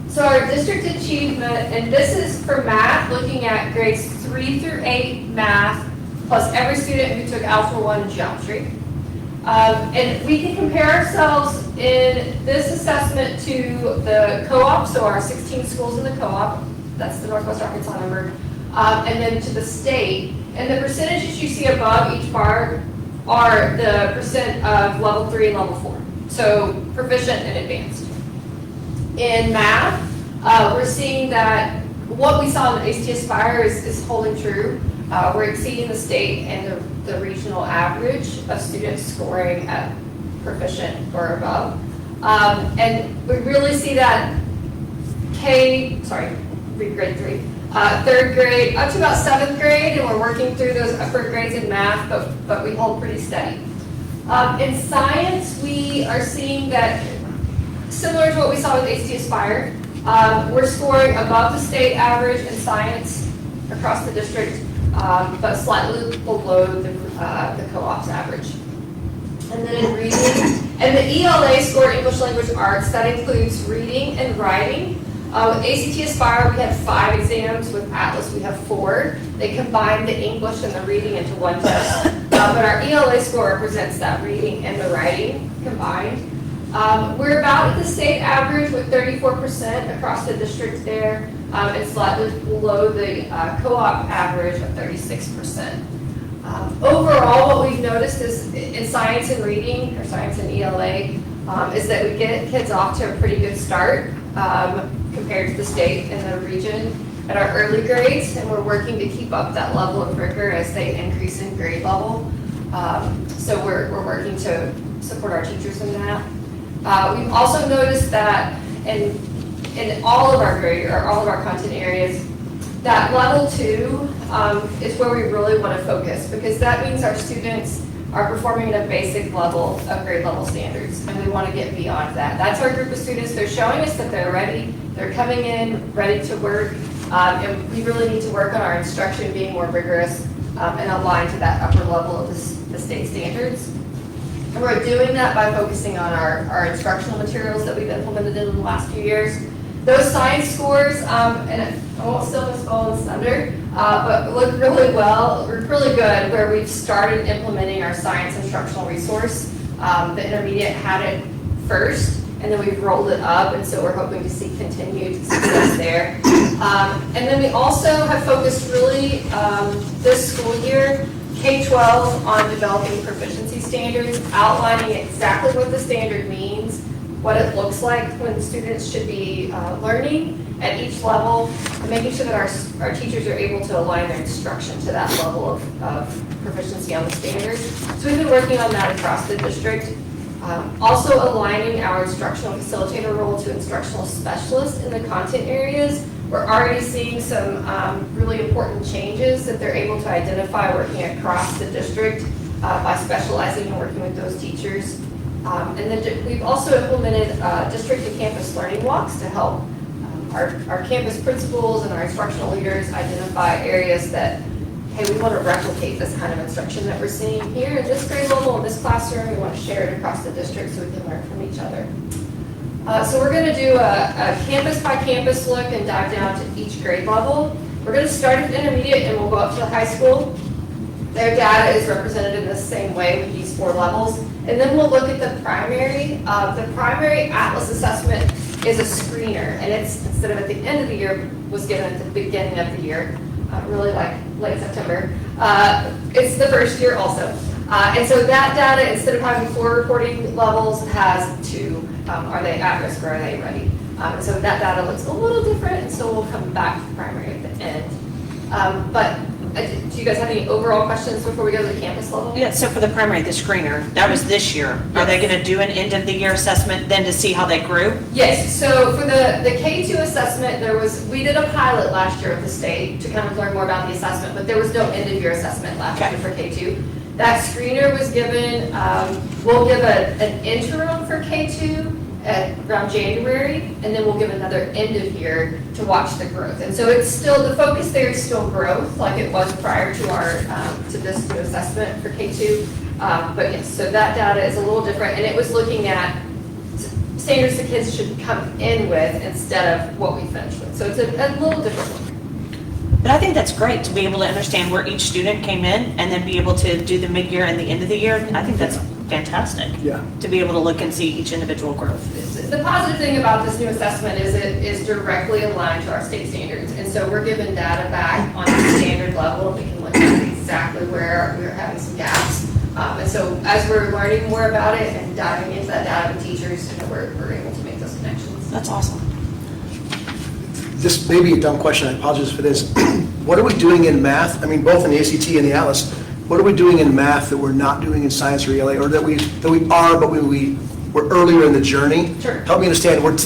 So our district achievement, and this is for math, looking at grades 3 through 8 math, plus every student who took Algebra 1 geometry. And we can compare ourselves in this assessment to the co-op, so our 16 schools in the co-op, that's the Northwest Arkansas number, and then to the state. And the percentages you see above each bar are the percent of level 3 and level 4. So proficient and advanced. In math, we're seeing that what we saw in ACT Aspire is holding true. We're exceeding the state and the regional average of students scoring at proficient or above. And we really see that grade 3, third grade up to about seventh grade, and we're working through those upper grades in math, but we hold pretty steady. In science, we are seeing that, similar to what we saw with ACT Aspire, we're scoring above the state average in science across the district, but slightly below the co-op's average. And then in reading, and the ELA score English Language Arts, that includes reading and writing. With ACT Aspire, we had 5 exams. With Atlas, we have 4. They combined the English and the reading into one test. But our ELA score represents that reading and the writing combined. We're about at the state average with 34% across the district there, and slightly below the co-op average of 36%. Overall, what we've noticed is in science and reading, or science and ELA, is that we get kids off to a pretty good start compared to the state and the region at our early grades, and we're working to keep up that level of rigor as they increase in grade level. So we're working to support our teachers in that. We've also noticed that in all of our grade, or all of our content areas, that level 2 is where we really want to focus, because that means our students are performing at a basic level of grade level standards, and we want to get beyond that. That's our group of students. They're showing us that they're ready. They're coming in ready to work, and we really need to work on our instruction being more rigorous and aligned to that upper level of the state standards. And we're doing that by focusing on our instructional materials that we've implemented in the last few years. Those science scores, and I won't steal Ms. Boland's thunder, but look really good, where we've started implementing our science instructional resource. The intermediate had it first, and then we've rolled it up, and so we're hoping to see continued success there. And then we also have focused really this school year, K-12, on developing proficiency standards, outlining exactly what the standard means, what it looks like when students should be learning at each level, and making sure that our teachers are able to align their instruction to that level of proficiency on the standards. So we've been working on that across the district. Also aligning our instructional facilitator role to instructional specialists in the content areas. We're already seeing some really important changes that they're able to identify working across the district by specializing and working with those teachers. And then we've also implemented district and campus learning walks to help our campus principals and our instructional leaders identify areas that, hey, we want to replicate this kind of instruction that we're seeing here in this grade level, in this classroom. We want to share it across the district so we can learn from each other. So we're going to do a campus by campus look and dive down to each grade level. We're going to start at the intermediate and we'll go up to the high school. Their data is represented in the same way with these 4 levels. And then we'll look at the primary. The primary Atlas assessment is a screener, and it's, instead of at the end of the year, was given at the beginning of the year, really like late September. It's the first year also. And so that data, instead of having 4 reporting levels, has 2. Are they at risk or are they ready? And so that data looks a little different, and so we'll come back to primary at the end. But do you guys have any overall questions before we go to the campus level? Yeah, so for the primary, the screener, that was this year. Are they going to do an end of the year assessment then to see how they grew? Yes, so for the K2 assessment, we did a pilot last year with the state to kind of learn more about the assessment, but there was no end of year assessment last year for K2. That screener was given, we'll give an interim for K2 at around January, and then we'll give another end of year to watch the growth. And so it's still, the focus there is still growth, like it was prior to our, to this new assessment for K2. But yes, so that data is a little different, and it was looking at standards the kids should come in with instead of what we finished with. So it's a little different look. But I think that's great to be able to understand where each student came in and then be able to do the mid-year and the end of the year. I think that's fantastic. Yeah. To be able to look and see each individual growth. The positive thing about this new assessment is it is directly aligned to our state standards. And so we're given data back on the standard level, and we can look at exactly where we're having some gaps. And so as we're learning more about it and diving into that data with teachers, we're able to make those connections. That's awesome. This may be a dumb question, I apologize for this. What are we doing in math? I mean, both in the ACT and the Atlas, what are we doing in math that we're not doing in science or ELA, or that we are, but we're earlier in the journey? Sure. Help me understand, we're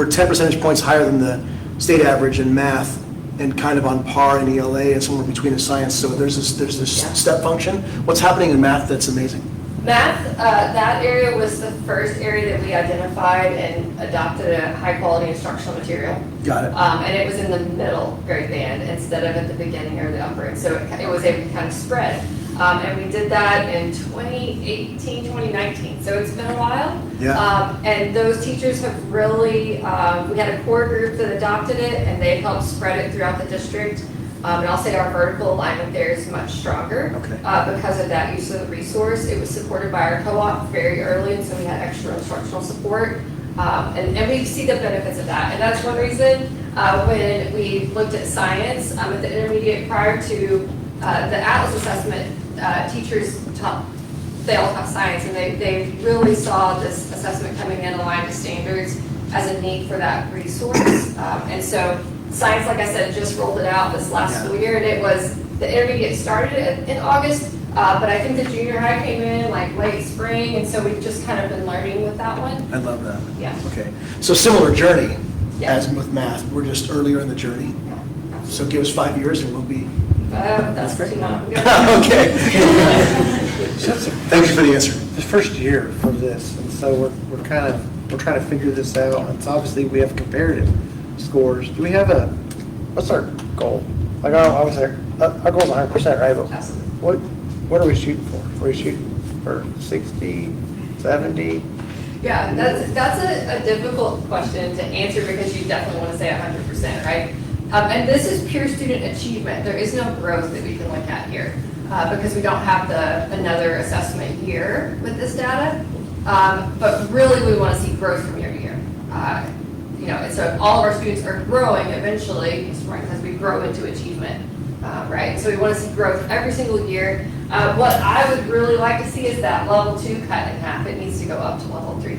10 percentage points higher than the state average in math. and kind of on par in ELA and somewhere between in science. So there's this step function. What's happening in math that's amazing? Math, that area was the first area that we identified and adopted a high-quality instructional material. Got it. And it was in the middle grade band instead of at the beginning or the upper. And so it was able to kind of spread. And we did that in 2018, 2019. So it's been a while. Yeah. And those teachers have really, we had a core group that adopted it and they helped spread it throughout the district. And I'll say our vertical alignment there is much stronger because of that use of the resource. It was supported by our co-op very early, and so we had extra instructional support. And we see the benefits of that. And that's one reason when we looked at science at the intermediate prior to the Atlas assessment, teachers they all taught science, and they really saw this assessment coming in aligned to standards as a need for that resource. And so science, like I said, just rolled it out this last school year, and it was, the intermediate started in August, but I think the junior high came in like late spring, and so we've just kind of been learning with that one. I love that. Yeah. Okay. So similar journey Yeah. as with math. We're just earlier in the journey. So give us 5 years and we'll be. That's pretty long. Okay. Thank you for the answer. The first year for this, and so we're trying to figure this out. It's obviously we have comparative scores. Do we have what's our goal? Like I was there, our goal's 100%, right? But Absolutely. what are we shooting for? Are we shooting for 60, 70? Yeah, that's a difficult question to answer because you definitely want to say 100%, right? And this is pure student achievement. There is no growth that we can look at here because we don't have another assessment year with this data. But really, we want to see growth from year to year. And so all of our students are growing eventually, because we grow into achievement, right? So we want to see growth every single year. What I would really like to see is that level 2 cut in half. It needs to go up to level 3.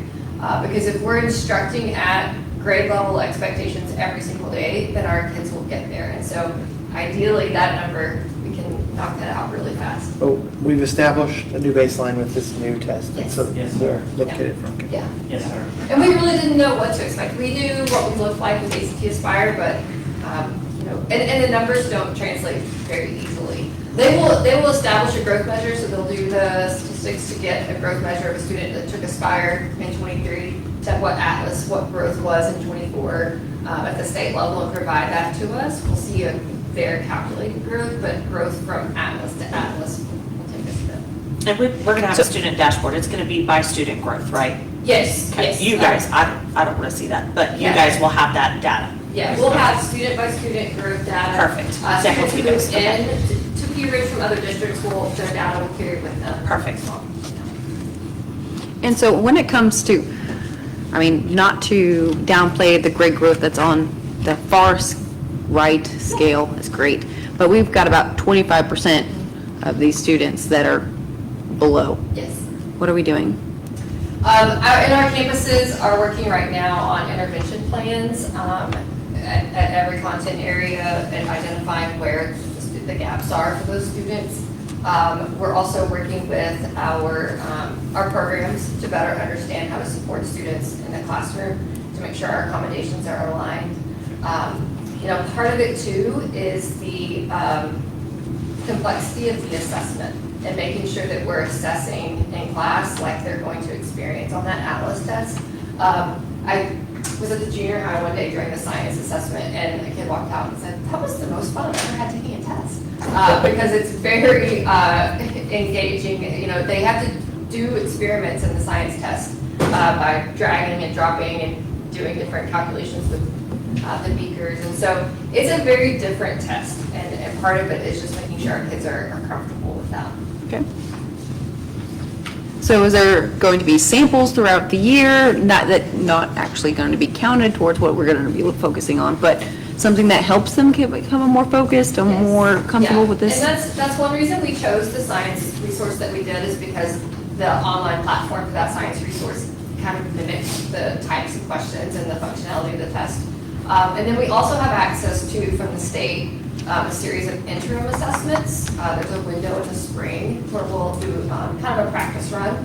Because if we're instructing at grade level expectations every single day, then our kids will get there. And so ideally, that number, we can knock that out really fast. But we've established a new baseline with this new test, and so Yes. we're looking at it from. Yeah. Yes, sir. And we really didn't know what to expect. We knew what we looked like with ACT Aspire, but, and the numbers don't translate very easily. They will establish a growth measure, so they'll do the statistics to get a growth measure of a student that took Aspire in 23 to what growth was in 24 at the state level and provide that to us. We'll see their calculated growth, but growth from Atlas to Atlas will take us there. And we're going to have a student dashboard. It's going to be by student growth, right? Yes, Okay, yes. you guys, I don't want to see that, but you Yeah. guys will have that data. Yeah, we'll have student by student growth data. Perfect. Students who Definitely move those, okay. in to P-Ridge from other districts their data will carry with them. Perfect. And so when it comes to, not to downplay the great growth that's on the far right scale is great, but we've got about 25% of these students that are below. Yes. What are we doing? Our campuses are working right now on intervention plans at every content area and identifying where the gaps are for those students. We're also working with our programs to better understand how to support students in the classroom to make sure our accommodations are aligned. Part of it too is the complexity of the assessment and making sure that we're assessing in class like they're going to experience on that Atlas test. I was at the junior high one day during the science assessment, and a kid walked out and said, "That was the most fun I've ever had taking a test." Because it's very engaging. They have to do experiments in the science test by dragging and dropping and doing different calculations with the beakers. And so it's a very different test, and part of it is just making sure our kids are comfortable with that. Okay. So is there going to be samples throughout the year, not actually going to be counted towards what we're going to be focusing on, but something that helps them become more focused and Yes. more comfortable with this? And that's one reason we chose the science resource that we did, is because the online platform for that science resource kind of mimics the types of questions and the functionality of the test. And then we also have access to, from the state, a series of interim assessments. There's a window in the spring where we'll do kind of a practice run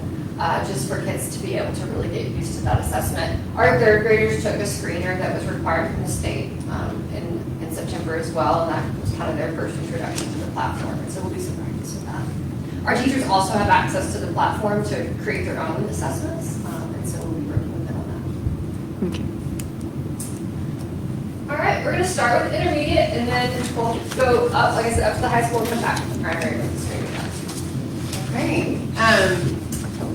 just for kids to be able to really get used to that assessment. Our third graders took a screener that was required from the state in in September as well, and that was kind of their first introduction to the platform, and so we'll do some practice with that. Our teachers also have access to the platform to create their own assessments, and so we'll be working with them on that. Okay. All right, we're gonna start with intermediate, and then we'll go up, like I said, up to the high school and come back to the primary with the straight line. Great.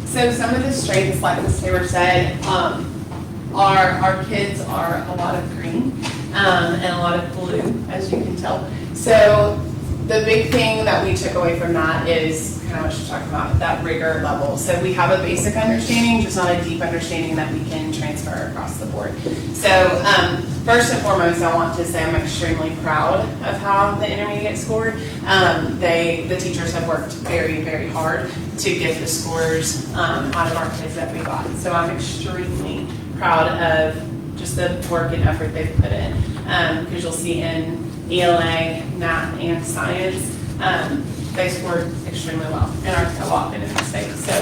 So some of the strengths, like Ms. Taylor said, our kids are a lot of green and a lot of blue, as you can tell. So the big thing that we took away from that is kind of what you're talking about, that rigor level. So we have a basic understanding, just not a deep understanding that we can transfer across the board. So first and foremost, I want to say I'm extremely proud of how the intermediate scored. The teachers have worked very, very hard to get the scores out of our kids that we got. So I'm extremely proud of just the work and effort they've put in. Because you'll see in ELA, math, and science, they scored extremely well in our co-op and in the state. So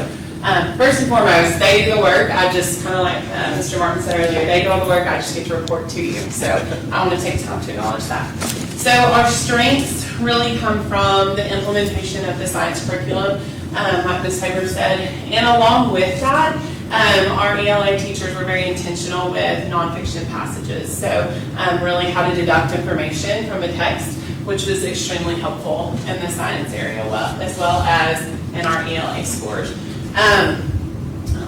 first and foremost, they do the work. I just kind of like Mr. Martin said earlier, they do all the work, I just get to report to you. So I want to take time to acknowledge that. So our strengths really come from the implementation of the science curriculum, like Ms. Taylor said, and along with that, our ELA teachers were very intentional with nonfiction passages. So really how to deduct information from a text, which was extremely helpful in the science area, as well as in our ELA scores.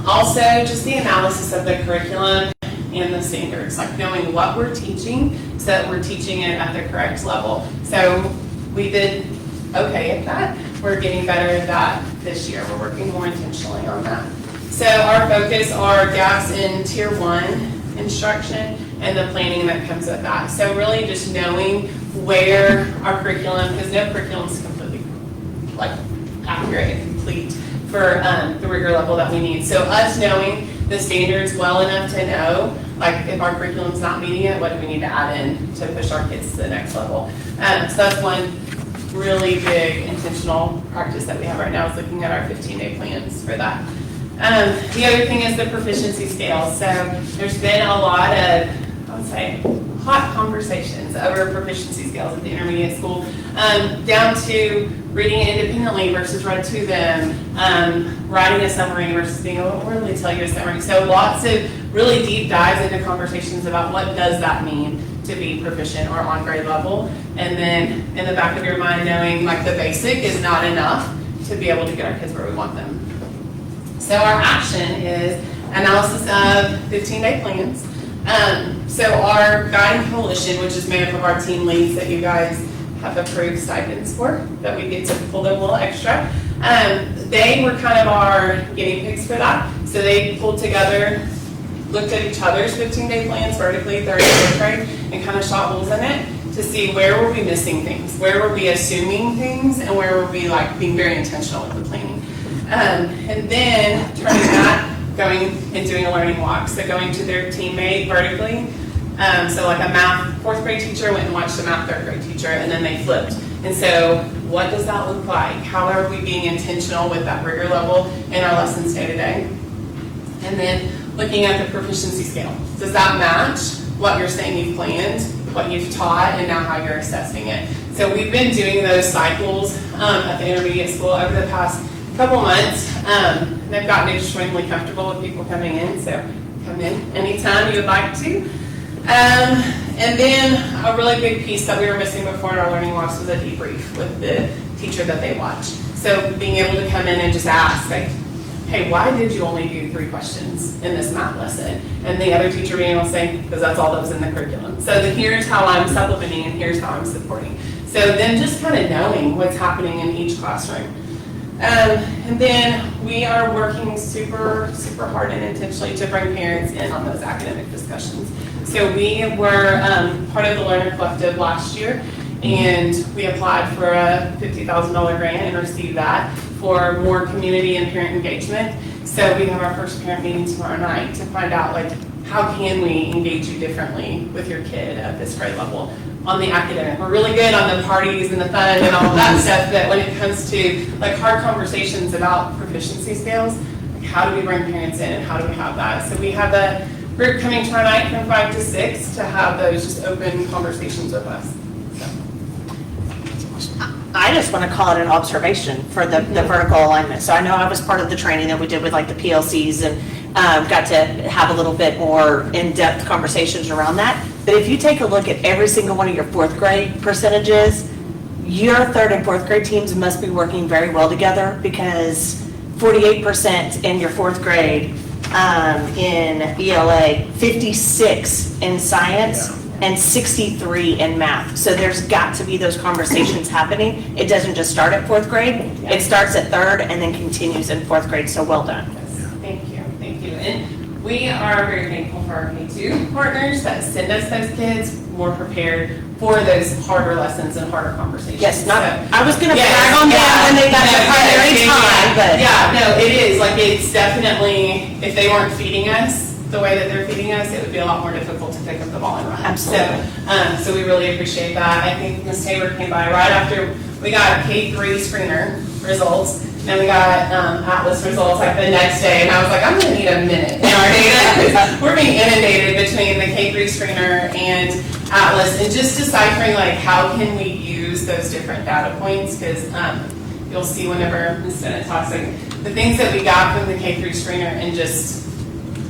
Also, just the analysis of the curriculum and the standards, like knowing what we're teaching so that we're teaching it at the correct level. So we did okay at that. We're getting better at that this year. We're working more intentionally on that. So our focus are gaps in Tier 1 instruction and the planning that comes with that. So really just knowing where our curriculum, because no curriculum is completely accurate and complete for the rigor level that we need. So us knowing the standards well enough to know, like if our curriculum's not meeting it, what do we need to add in to push our kids to the next level? So that's one really big intentional practice that we have right now, is looking at our 15-day plans for that. The other thing is the proficiency scale. So there's been a lot of, I would say, hot conversations over proficiency scales at the intermediate school, down to reading it independently versus read to them, writing a summary versus being able to orally tell you a summary. So lots of really deep dives into conversations about what does that mean to be proficient or on grade level. And then in the back of your mind knowing like the basic is not enough to be able to get our kids where we want them. So our action is analysis of 15-day plans. So our guiding coalition, which is made up of our team leads that you guys have approved stipends for, that we get to pull them a little extra. They were kind of our guinea pigs for that. So they pulled together, looked at each other's 15-day plans vertically, third and fourth grade, and kind of shot holes in it to see where were we missing things, where were we assuming things, and where were we like being very intentional with the planning. And then turning that, going and doing a learning walk. So going to their teammate vertically. So like a math fourth grade teacher went and watched a math third grade teacher, and then they flipped. And so what does that look like? How are we being intentional with that rigor level in our lessons day to day? And then looking at the proficiency scale. Does that match what you're saying you've planned, what you've taught, and now how you're assessing it? So we've been doing those cycles at the intermediate school over the past couple months. They've gotten extremely comfortable with people coming in, so come in anytime you would like to. And then a really big piece that we were missing before in our learning walks was a debrief with the teacher that they watch. So being able to come in and just ask, like, hey, why did you only do 3 questions in this math lesson? And the other teacher being able to say, because that's all that was in the curriculum. So here's how I'm supplementing and here's how I'm supporting. So then just kind of knowing what's happening in each classroom. And then we are working super, super hard and intentionally to bring parents in on those academic discussions. So we were part of the Learner Collective last year, and we applied for a $50,000 grant and received that for more community and parent engagement. So we have our first parent meeting tomorrow night to find out, like, how can we engage you differently with your kid at this grade level on the academic. We're really good on the parties and the fun and all of that stuff, but when it comes to like hard conversations about proficiency scales, like how do we bring parents in and how do we have that? So we have a group coming tomorrow night from 5 to 6 to have those just open conversations with us. I just want to call it an observation for the vertical alignment. So I know I was part of the training that we did with like the PLCs and got to have a little bit more in-depth conversations around that. But if you take a look at every single one of your fourth grade percentages, your third and fourth grade teams must be working very well together, because 48% in your fourth grade in ELA, 56 in science, and 63 in math. So there's got to be those conversations happening. It doesn't just start at fourth grade, it starts at third and then continues in fourth grade, so well done. Thank you, thank you. And we are very thankful for our K2 partners that send us those kids more prepared for those harder lessons and harder conversations. Yes, not, So- I was gonna Yes, brag on them when they got their primary time, but. Yeah, no, it is, like, it's definitely, if they weren't feeding us the way that they're feeding us, it would be a lot more difficult to pick up the ball and run. Absolutely. So we really appreciate that. I think Ms. Tabor came by right after we got K3 screener results, and we got Atlas results like the next day, and I was like, I'm gonna need a minute in our data, 'cause we're being inundated between the K3 screener and Atlas, and just deciphering like how can we use those different data points, because you'll see whenever Ms. Bennett talks, like the things that we got from the K3 screener, and just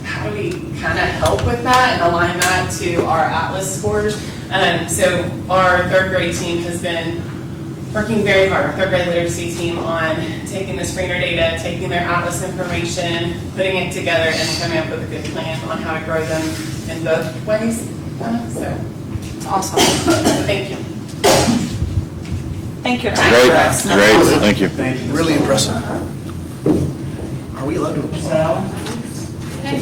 how do we kind of help with that and align that to our Atlas scores. So our third grade team has been working very hard, our third grade literacy team, on taking the screener data, taking their Atlas information, putting it together, and coming up with a good plan on how to grow them in both ways. So, Awesome. thank you. Thank you. Great, thank you. Really impressive. Are we allowed to applaud? Okay.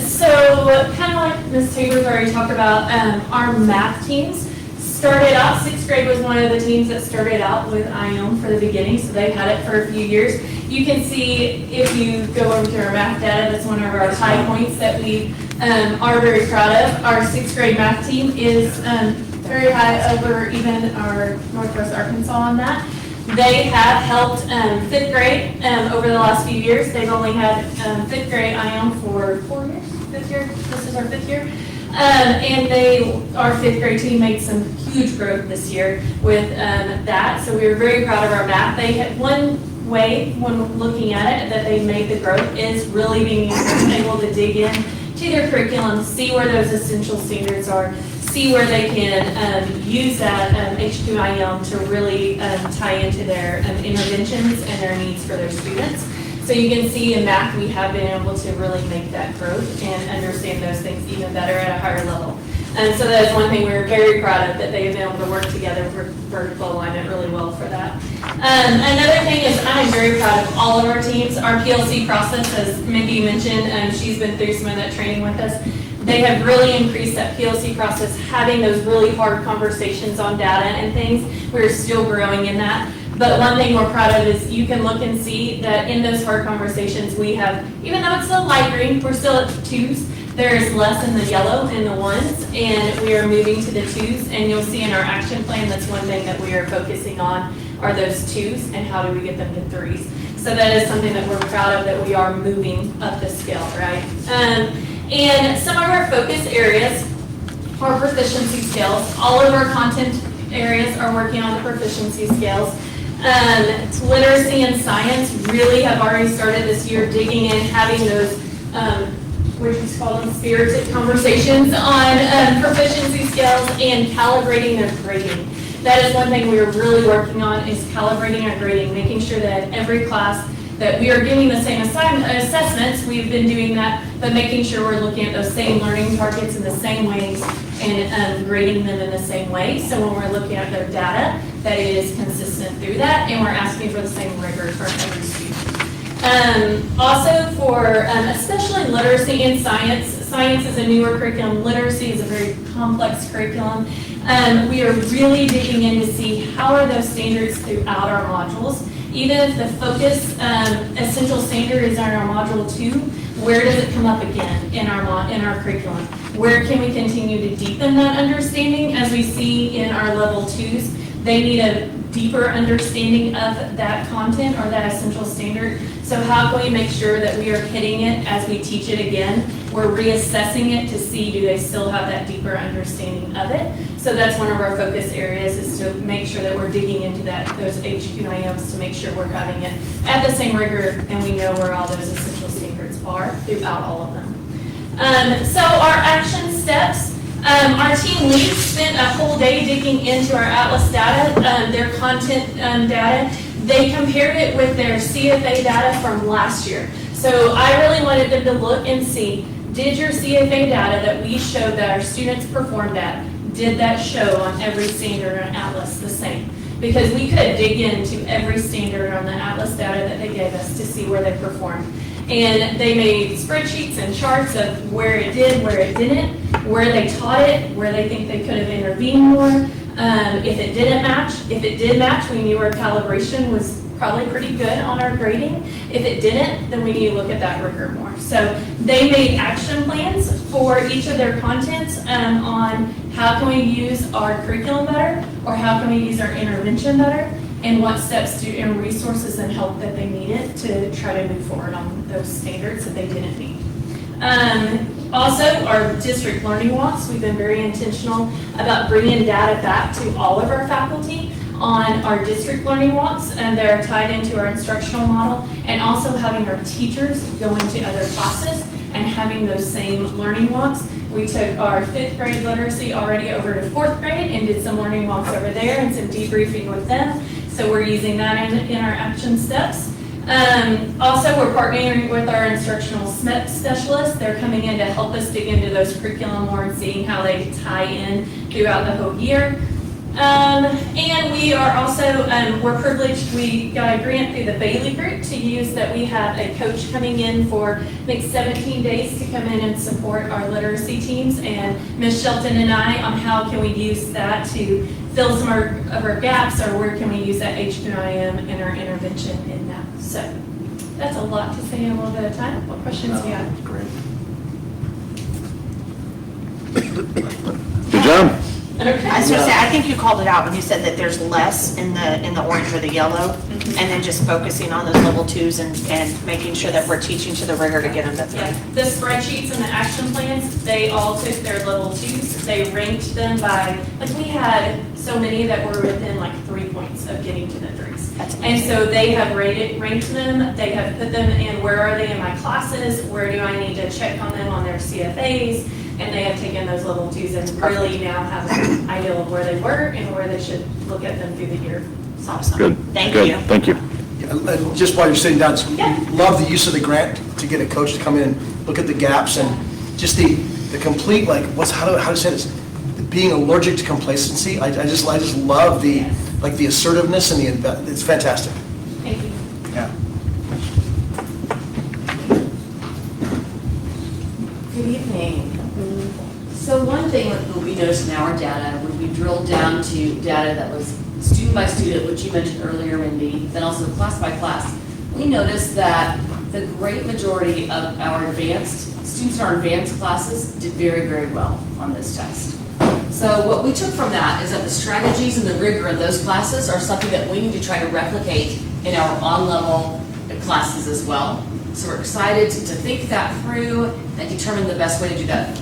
So kind of like Ms. Tabor's already talked about, our math teams started out, sixth grade was one of the teams that started out with IOM for the beginning, so they've had it for a few years. You can see if you go over to our math data, that's one of our high points that we are very proud of. Our sixth grade math team is very high over even our Northwest Arkansas on that. They have helped fifth grade over the last few years. They've only had fifth grade IOM for 4 years. Fifth year, this is our fifth year. And our fifth grade team made some huge growth this year with that. So we were very proud of our math. They had one way, when looking at it, that they made the growth is really being able to dig in to their curriculum, see where those essential standards are, see where they can use that H2IM to really tie into their interventions and their needs for their students. So you can see in math, we have been able to really make that growth and understand those things even better at a higher level. And so that is one thing we're very proud of, that they have been able to work together for vertical alignment really well for that. Another thing is I'm very proud of all of our teams. Our PLC process, as Mindy mentioned, she's been through some of that training with us. They have really increased that PLC process, having those really hard conversations on data and things. We're still growing in that. But one thing we're proud of is you can look and see that in those hard conversations we have, even though it's still light green, we're still at 2s. There is less in the yellow and the 1s, and we are moving to the 2s. And you'll see in our action plan, that's one thing that we are focusing on, are those 2s and how do we get them to 3s. So that is something that we're proud of, that we are moving up the scale, right? And some of our focus areas are proficiency scales. All of our content areas are working on the proficiency scales. Literacy and science really have already started this year digging in, having those, what do you call them, spirited conversations on proficiency scales and calibrating their grading. That is one thing we are really working on, is calibrating our grading, making sure that every class that we are giving the same assessments, we've been doing that, but making sure we're looking at those same learning targets in the same ways and grading them in the same way. So when we're looking at their data, that it is consistent through that, and we're asking for the same rigor for every student. Also for, especially literacy and science, science is a newer curriculum, literacy is a very complex curriculum. We are really digging in to see how are those standards throughout our modules. Even if the focus essential standard is on our module 2, where does it come up again in our curriculum? Where can we continue to deepen that understanding? As we see in our level 2s, they need a deeper understanding of that content or that essential standard. So how can we make sure that we are hitting it as we teach it again we're reassessing it to see, do they still have that deeper understanding of it? So that's one of our focus areas, is to make sure that we're digging into those HQIMs to make sure we're having it at the same rigor, and we know where all those essential standards are throughout all of them. So our action steps, our team lead spent a whole day digging into our Atlas data, their content data. They compared it with their CFA data from last year. So I really wanted them to look and see, did your CFA data that we showed that our students performed at, did that show on every standard on Atlas the same? Because we could dig into every standard on the Atlas data that they gave us to see where they performed. And they made spreadsheets and charts of where it did, where it didn't, where they taught it, where they think they could have intervened more. If it didn't match, if it did match, we knew our calibration was probably pretty good on our grading. If it didn't, then we need to look at that rigor more. So they made action plans for each of their contents on how can we use our curriculum better, or how can we use our intervention better, and what steps and resources and help that they needed to try to move forward on those standards that they didn't meet. Also, our district learning walks, we've been very intentional about bringing data back to all of our faculty on our district learning walks, and they're tied into our instructional model, and also having our teachers go into other classes and having those same learning walks. We took our 5th grade literacy already over to 4th grade and did some learning walks over there and some debriefing with them. So we're using that in our action steps. Also, we're partnering with our instructional specialists. They're coming in to help us dig into those curriculum more and seeing how they tie in throughout the whole year. And we are also, we're privileged, we got a grant through the Bailey Group to use that. We have a coach coming in for, I think, 17 days to come in and support our literacy teams, and Ms. Shelton and I on how can we use that to fill some of our gaps, or where can we use that HQIM and our intervention in that. So that's a lot to say in a little bit of time. What questions do you have? Great. Good job. I was gonna say, I think you called it out when you said that there's less in the orange or the yellow, and then just focusing on those level 2s and making sure that we're teaching to the rigor to get them to 3. Yeah, the spreadsheets and the action plans, they all took their level 2s. They ranked them by, like, we had so many that were within like 3 points of getting to the 3s. And so they have ranked them, they have put them in, where are they in my classes, where do I need to check on them on their CFAs, and they have taken those level 2s and really now have an idea of where they were and where they should look at them through the year. It's awesome. Good. Thank Good. you. Thank you. And just while you're sitting down, Yeah. love the use of the grant to get a coach to come in and look at the gaps, and just the complete, like, how to say this, being allergic to complacency. I just love the, like, the assertiveness and it's fantastic. Thank you. Yeah. Good evening. So one thing that we noticed in our data, when we drilled down to data that was student by student, which you mentioned earlier, Mindy, then also class by class, we noticed that the great majority of our students in our advanced classes did very, very well on this test. So what we took from that is that the strategies and the rigor in those classes are something that we need to try to replicate in our on-level classes as well. So we're excited to think that through and determine the best way to do that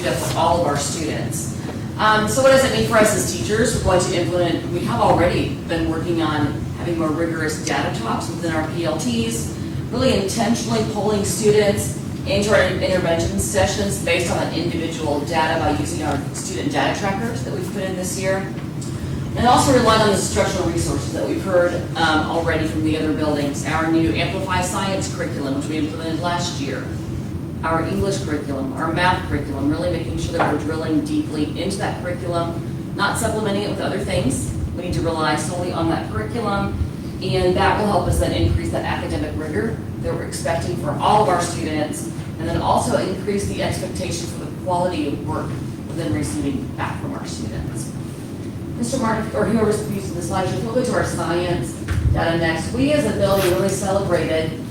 for all of our students. So what does it mean for us as teachers? We're going to implement, we have already been working on having more rigorous data talks within our PLTs, really intentionally pulling students into our intervention sessions based on individual data by using our student data trackers that we've put in this year. And also relying on the instructional resources that we've heard already from the other buildings. Our new Amplify Science curriculum, which we implemented last year. Our English curriculum, our math curriculum, really making sure that we're drilling deeply into that curriculum, not supplementing it with other things. We need to rely solely on that curriculum, and that will help us then increase that academic rigor that we're expecting for all of our students, and then also increase the expectation for the quality of work we're then receiving back from our students. Mr. Martin, or whoever's using the slide, if we'll go to our science data next, we as a building really celebrated,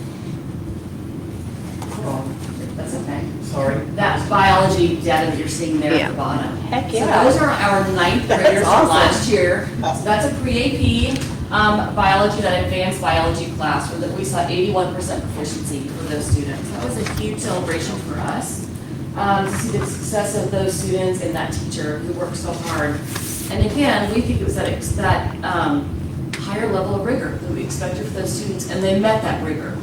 that's okay. Sorry. That biology data that you're seeing there at the bottom. Heck So yeah. those are our 9th graders from awesome. last year. So that's a pre-AP. Biology, that advanced biology class, where we saw 81% proficiency for those students. That was a huge celebration for us, to see the success of those students and that teacher who worked so hard. And again, we think it was that higher level of rigor that we expected for those students, and they met that rigor.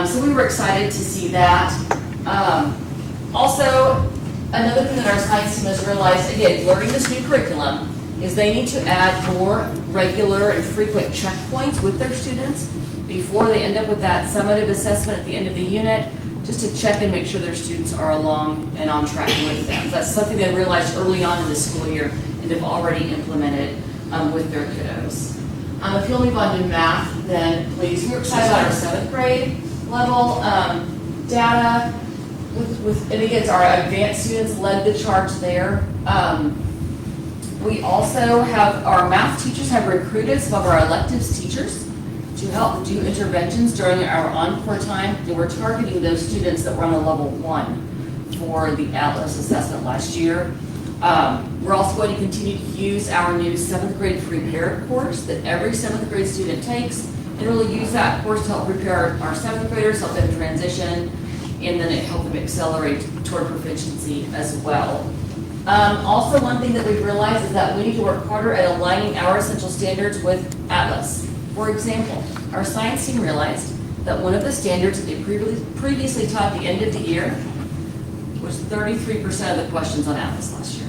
So we were excited to see that. Also, another thing that our science team has realized, again, learning this new curriculum, is they need to add more regular and frequent checkpoints with their students before they end up with that summative assessment at the end of the unit, just to check and make sure their students are along and on track with them. That's something they realized early on in the school year and have already implemented with their kiddos. If you'll move on to math, then please. We're excited about our 7th grade level data. And again, our advanced students led the charge there. We also have, our math teachers have recruited some of our electives teachers to help do interventions during our encore time. And we're targeting those students that were on a level 1 for the Atlas assessment last year. We're also going to continue to use our new 7th grade prepared course that every 7th grade student takes, and really use that course to help prepare our 7th graders, help them transition, and then it help them accelerate toward proficiency as well. Also, one thing that we've realized is that we need to work harder at aligning our essential standards with Atlas. For example, our science team realized that one of the standards that they previously taught at the end of the year was 33% of the questions on Atlas last year.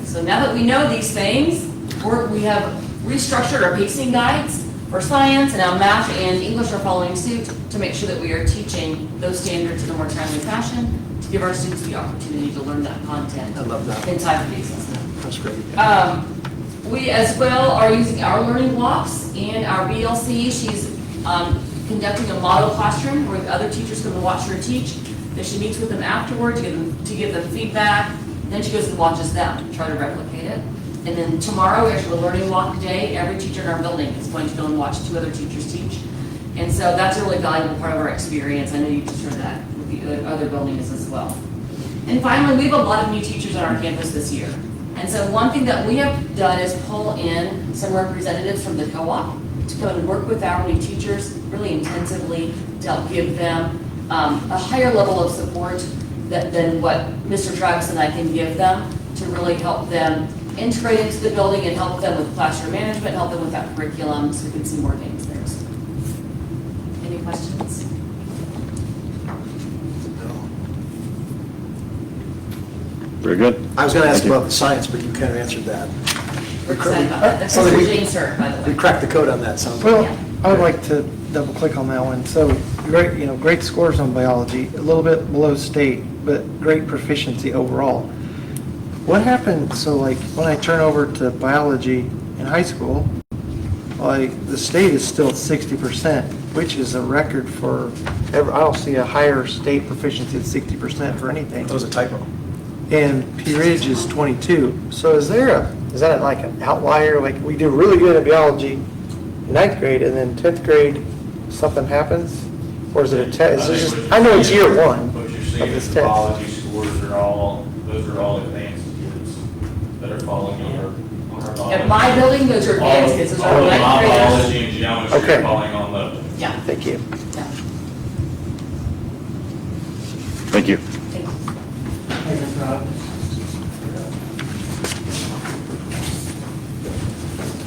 So now that we know these things, we have restructured our pacing guides for science, and now math and English are following suit to make sure that we are teaching those standards in a more timely fashion to give our students the opportunity to learn that content. I love that. In time for the assessment. That's great. We as well are using our learning blocks and our BLC. She's conducting a model classroom where other teachers come and watch her teach. Then she meets with them afterward to give them feedback. Then she goes and watches them, try to replicate it. And then tomorrow, we actually have a learning block day. Every teacher in our building is going to go and watch 2 other teachers teach. And so that's a really valuable part of our experience. I know you just heard that with the other buildings as well. And finally, we have a lot of new teachers on our campus this year. And so one thing that we have done is pull in some representatives from the co-op to go and work with our new teachers really intensively to help give them a higher level of support than what Mr. Travis and I can give them, to really help them integrate into the building and help them with classroom management, help them with that curriculum, so we can see more things there. So, any questions? Very good. I was going to ask Thank you. about the science, but you kind of answered that. We're excited about that. That's Sounds like Mr. we- James Hurd, by the way. We cracked the code on that, sounds like. Well, I would like to double click on that one. So great, great scores on biology, a little bit below state, but great proficiency overall. What happened, so like when I turn over to biology in high school, like the state is still 60%, which is a record for, I don't see a higher state proficiency than 60% for anything. That was a typo. And Peerage is 22. So is that like an outlier? Like we do really good at biology in 9th grade, and then 10th grade, something happens? Or is it a test? Is it just, I know it's year 1 What you're of seeing this is test. biology scores those are all advanced kids that are falling on our. At my building, those are advanced kids, those are All of 9th graders. biology and geometry Okay. are falling on the. Yeah. Thank you. Yeah. Thank you. Hey, Ms. Rob.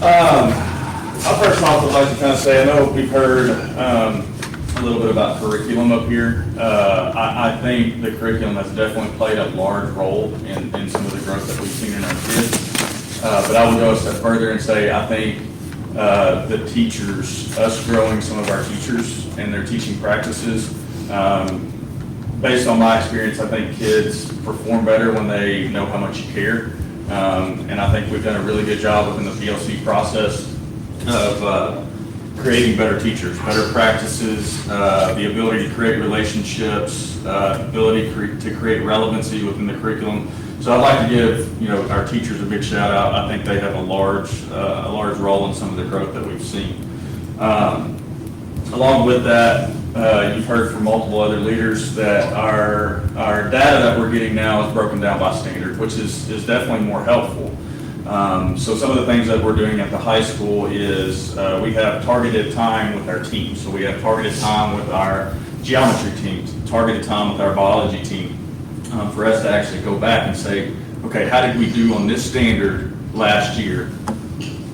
I first off would like to kind of say, I know we've heard a little bit about curriculum up here. I think the curriculum has definitely played a large role in some of the growth that we've seen in our kids. But I would go a step further and say, I think the teachers, us growing some of our teachers and their teaching practices, based on my experience, I think kids perform better when they know how much you care. And I think we've done a really good job within the PLC process of creating better teachers, better practices, the ability to create relationships, ability to create relevancy within the curriculum. So I'd like to give our teachers a big shout out. I think they have a large role in some of the growth that we've seen. Along with that, you've heard from multiple other leaders that our data that we're getting now is broken down by standard, which is definitely more helpful. So some of the things that we're doing at the high school is we have targeted time with our team. So we have targeted time with our geometry team, targeted time with our biology team, for us to actually go back and say, okay, how did we do on this standard last year?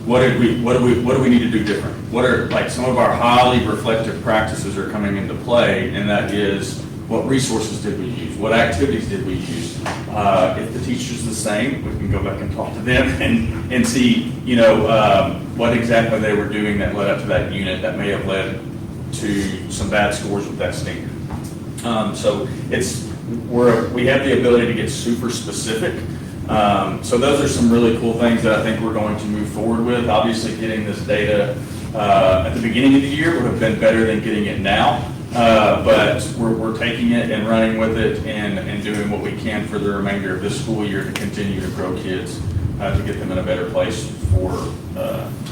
What do we need to do different? What are, like, some of our highly reflective practices are coming into play, and that is, what resources did we use? What activities did we use? If the teacher's the same, we can go back and talk to them and see, what exactly they were doing that led up to that unit that may have led to some bad scores with that standard. So we have the ability to get super specific. So those are some really cool things that I think we're going to move forward with. Obviously, getting this data at the beginning of the year would have been better than getting it now. But we're taking it and running with it and doing what we can for the remainder of this school year to continue to grow kids, to get them in a better place for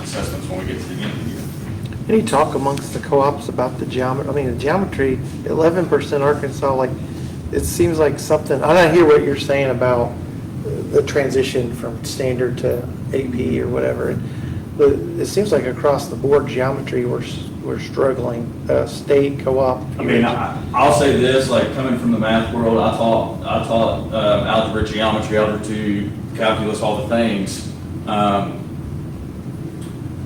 assessments when we get to the end of the year. Any talk amongst the co-ops about the geometry? I mean, the geometry, 11% Arkansas, like, it seems like something, I hear what you're saying about the transition from standard to AP or whatever, but it seems like across the board, geometry, we're struggling, state, co-op. I mean, I'll say this, like, coming from the math world, I taught algebra, geometry, algebra 2, calculus, all the things.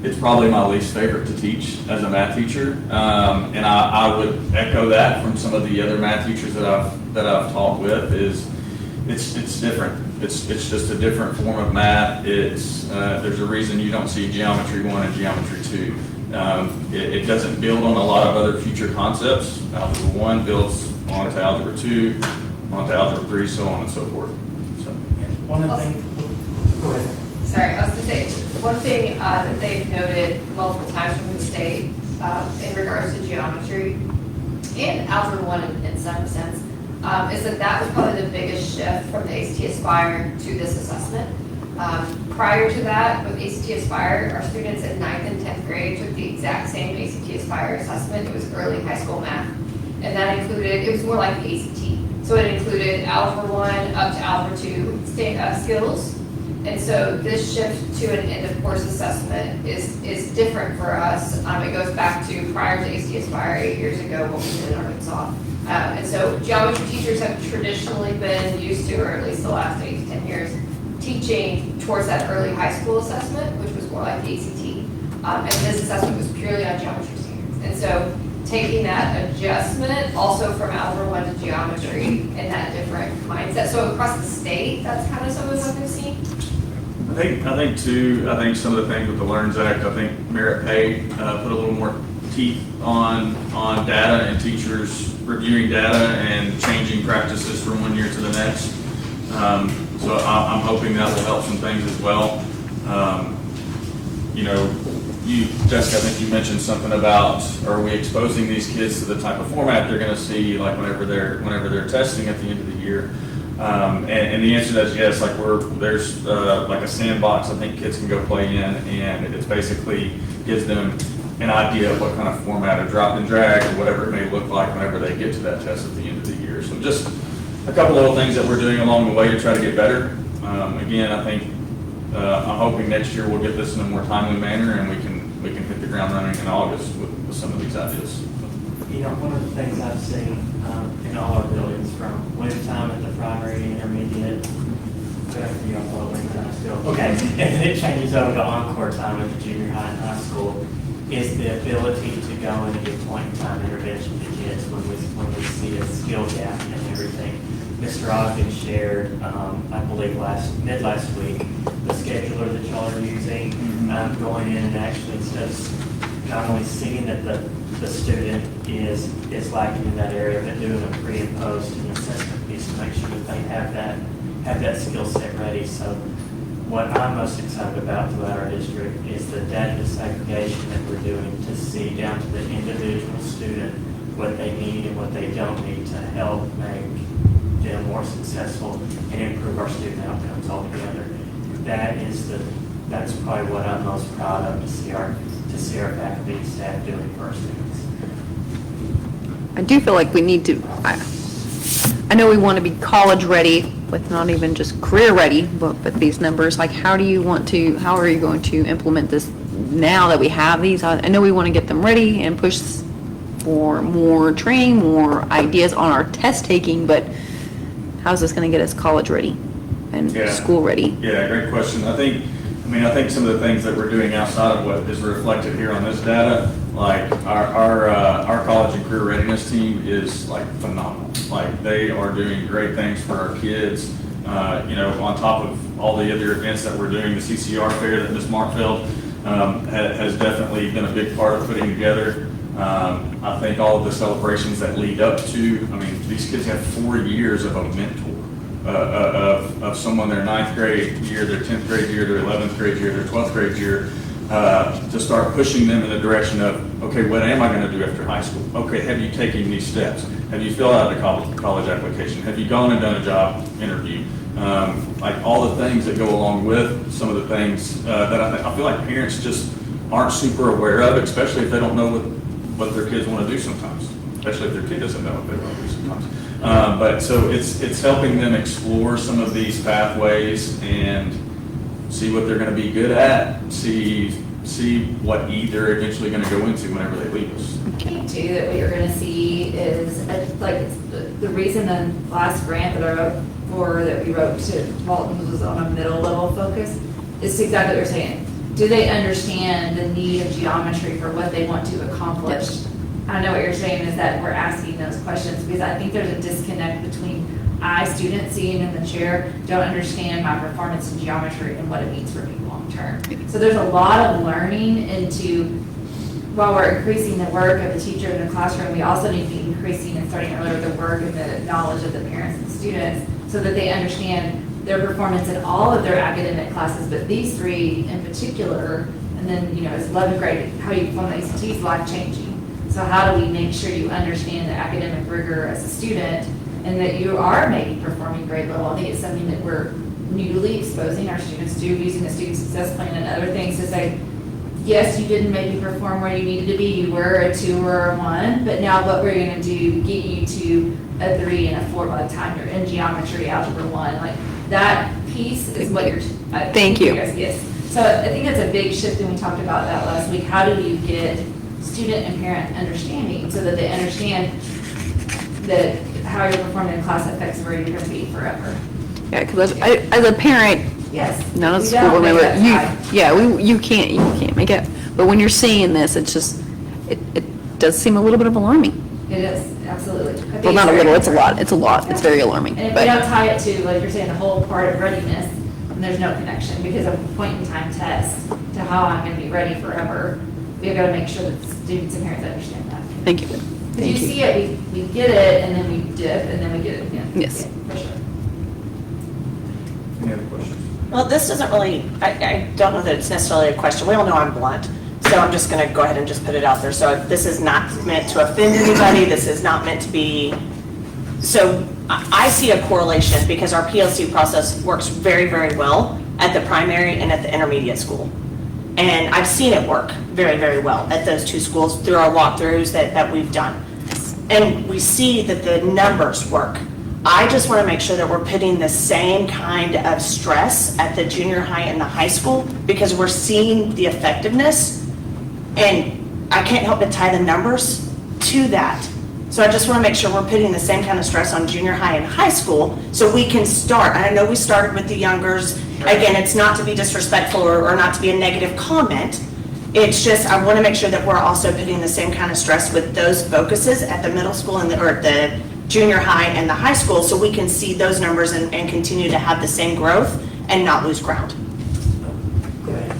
It's probably my least favorite to teach as a math teacher, and I would echo that from some of the other math teachers that I've taught with. It's different. It's just a different form of math. There's a reason you don't see geometry 1 and geometry 2. It doesn't build on a lot of other future concepts. Algebra 1 builds onto algebra 2, onto algebra 3, so on and so forth. So, One of the things, go ahead. Sorry, I was going to say, one thing that they've noted multiple times from the state in regards to geometry and algebra 1 in some sense, is that was probably the biggest shift from the ACT Aspire to this assessment. Prior to that, with ACT Aspire, our students in 9th and 10th grade took the exact same ACT Aspire assessment. It was early high school math. And that included, it was more like the ACT. So it included algebra 1 up to algebra 2 skills. And so this shift to an end of course assessment is different for us. It goes back to prior to ACT Aspire 8 years ago, what we did in Arkansas. And so geometry teachers have traditionally been used to, or at least the last 8 to 10 years, teaching towards that early high school assessment, which was more like the ACT. And this assessment was purely on geometry standards. And so taking that adjustment also from algebra 1 to geometry and that different mindset. So across the state, that's kind of some of what they've seen. I think some of the things with the LEARNS Act, I think Merit Pay put a little more teeth on data and teachers reviewing data and changing practices from one year to the next. So I'm hoping that will help some things as well. Jessica, I think you mentioned something about, are we exposing these kids to the type of format they're going to see, like whenever they're testing at the end of the year? And the answer to that is yes. Like there's like a sandbox I think kids can go play in, and it's basically gives them an idea of what kind of format, a drop and drag, or whatever it may look like whenever they get to that test at the end of the year. So just a couple little things that we're doing along the way to try to get better. Again, I think I'm hoping next year we'll get this in a more timely manner, and we can hit the ground running in August with some of these ideas. One of the things I've seen in all our buildings, from winter time at the primary, intermediate, okay, and then it changes over to encore time at the junior high and high school, is the ability to go and give point in time intervention to kids when we see a skill gap and everything. Mr. Ogden shared, I believe mid last week, the scheduler that y'all are using, going in and actually instead of not only seeing that the student is lacking in that area, but doing a pre and post and assessment piece to make sure that they have that skill set ready. So what I'm most excited about throughout our district is the data disaggregation that we're doing to see down to the individual student what they need and what they don't need to help make them more successful and improve our student outcomes altogether. That's probably what I'm most proud of to see our faculty and staff doing for our students. I do feel like we need to, I know we want to be college ready with not even just career ready, but with these numbers, like how are you going to implement this now that we have these? I know we want to get them ready and push for more training, more ideas on our test taking, but how's this going to get us college ready and Yeah. school ready? Yeah, great question. I think some of the things that we're doing outside of what is reflected here on this data, like our college and career readiness team is like phenomenal. Like they are doing great things for our kids. On top of all the other events that we're doing, the CCR fair that Ms. Markfeld has definitely been a big part of putting together. I think all of the celebrations that lead up to, these kids have 4 years of a mentor. Of someone their 9th grade year, their 10th grade year, their 11th grade year, their 12th grade year, to start pushing them in the direction of, okay, what am I going to do after high school? Okay, have you taken these steps? Have you filled out a college application? Have you gone and done a job interview? Like all the things that go along with some of the things that I feel like parents just aren't super aware of, especially if they don't know what their kids want to do sometimes, especially if their kid doesn't know what they want to do sometimes. But so it's helping them explore some of these pathways and see what they're going to be good at, see what they're eventually going to go into whenever they leave us. I think too, that what you're gonna see is, the reason the last grant that I wrote for, that we wrote to Walton was on a middle level focus, is exactly what you're saying. Do they understand the need of geometry for what they want to accomplish? I know what you're saying is that we're asking those questions, because I think there's a disconnect between students sitting in the chair don't understand my performance in geometry and what it means for me long term. So there's a lot of learning into, while we're increasing the work of the teacher in the classroom, we also need to be increasing and starting earlier the work and the knowledge of the parents and students, so that they understand their performance in all of their academic classes, but these 3 in particular, and then, as 11th grade, how you perform the ACT is life-changing. So how do we make sure you understand the academic rigor as a student, and that you are maybe performing grade level? I think it's something that we're newly exposing our students to, using the student success plan and other things to say, yes, you didn't maybe perform where you needed to be, you were a 2 or a 1, but now what we're going to do, get you to a 3 and a 4 by the time you're in geometry, algebra 1. Like that piece is what you're. Thank you. Yes. So I think that's a big shift, and we talked about that last week. How do you get student and parent understanding so that they understand that how you're performing in class affects where you're going to be forever? Yeah, because as a parent, Yes. not a We school don't board make member, that high. you can't make it. But when you're seeing this, it's just, it does seem a little bit of alarming. It is, absolutely. I think Well, not a very little, it's a lot, important. it's very alarming. And if we But don't tie it to, like you're saying, the whole part of readiness, then there's no connection, because of a point-in-time test to how I'm going to be ready forever. We've got to make sure that students and parents understand that. Thank you. Because you see it, we get it, and then we dip, and then we get it again. Yes. Yeah, for sure. Any other questions? Well, this doesn't really, I don't know that it's necessarily a question. We all know I'm blunt, so I'm just going to go ahead and just put it out there. So this is not meant to offend anybody. This is not meant to be, so I see a correlation because our PLC process works very, very well at the primary and at the intermediate school. And I've seen it work very, very well at those 2 schools through our walkthroughs that we've done. And we see that the numbers work. I just want to make sure that we're putting the same kind of stress at the junior high and the high school, because we're seeing the effectiveness, and I can't help but tie the numbers to that. So I just want to make sure we're putting the same kind of stress on junior high and high school, so we can start. I know we started with the youngers. Again, it's not to be disrespectful or not to be a negative comment. It's just, I want to make sure that we're also putting the same kind of stress with those focuses at the middle school and or the junior high and the high school, so we can see those numbers and continue to have the same growth and not lose ground.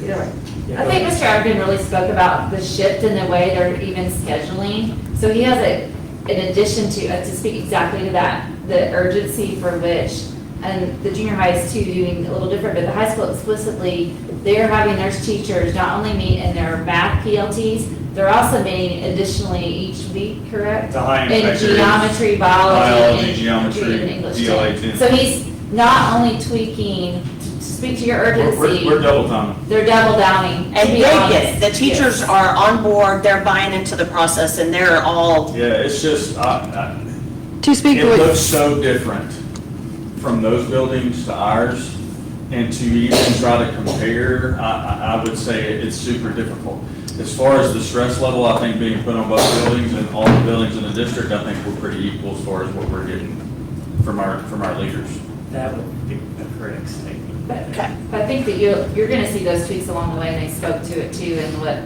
Either way. I think Mr. Ogden really spoke about the shift in the way they're even scheduling. So he has in addition to speak exactly to that, the urgency for which, and the junior high is too doing a little different, but the high school explicitly, they're having their teachers not only meet in their math PLTs, they're also meeting additionally each week, correct? The high In impact areas. geometry, biology, and geometry, and English. DLA 10. So he's not only tweaking, to speak to your urgency. We're double timing. They're double downing. And they get it. The Yes. teachers are on board, they're buying into the process, and they're all, Yeah, it's just, to speak it to looks what, so different from those buildings to ours, and to even try to compare, I would say it's super difficult. As far as the stress level, I think being put on both buildings and all the buildings in the district, I think we're pretty equal as far as what we're getting from our leaders. That would be a correct statement. But I think that you're gonna see those tweaks along the way, and they spoke to it too, and what,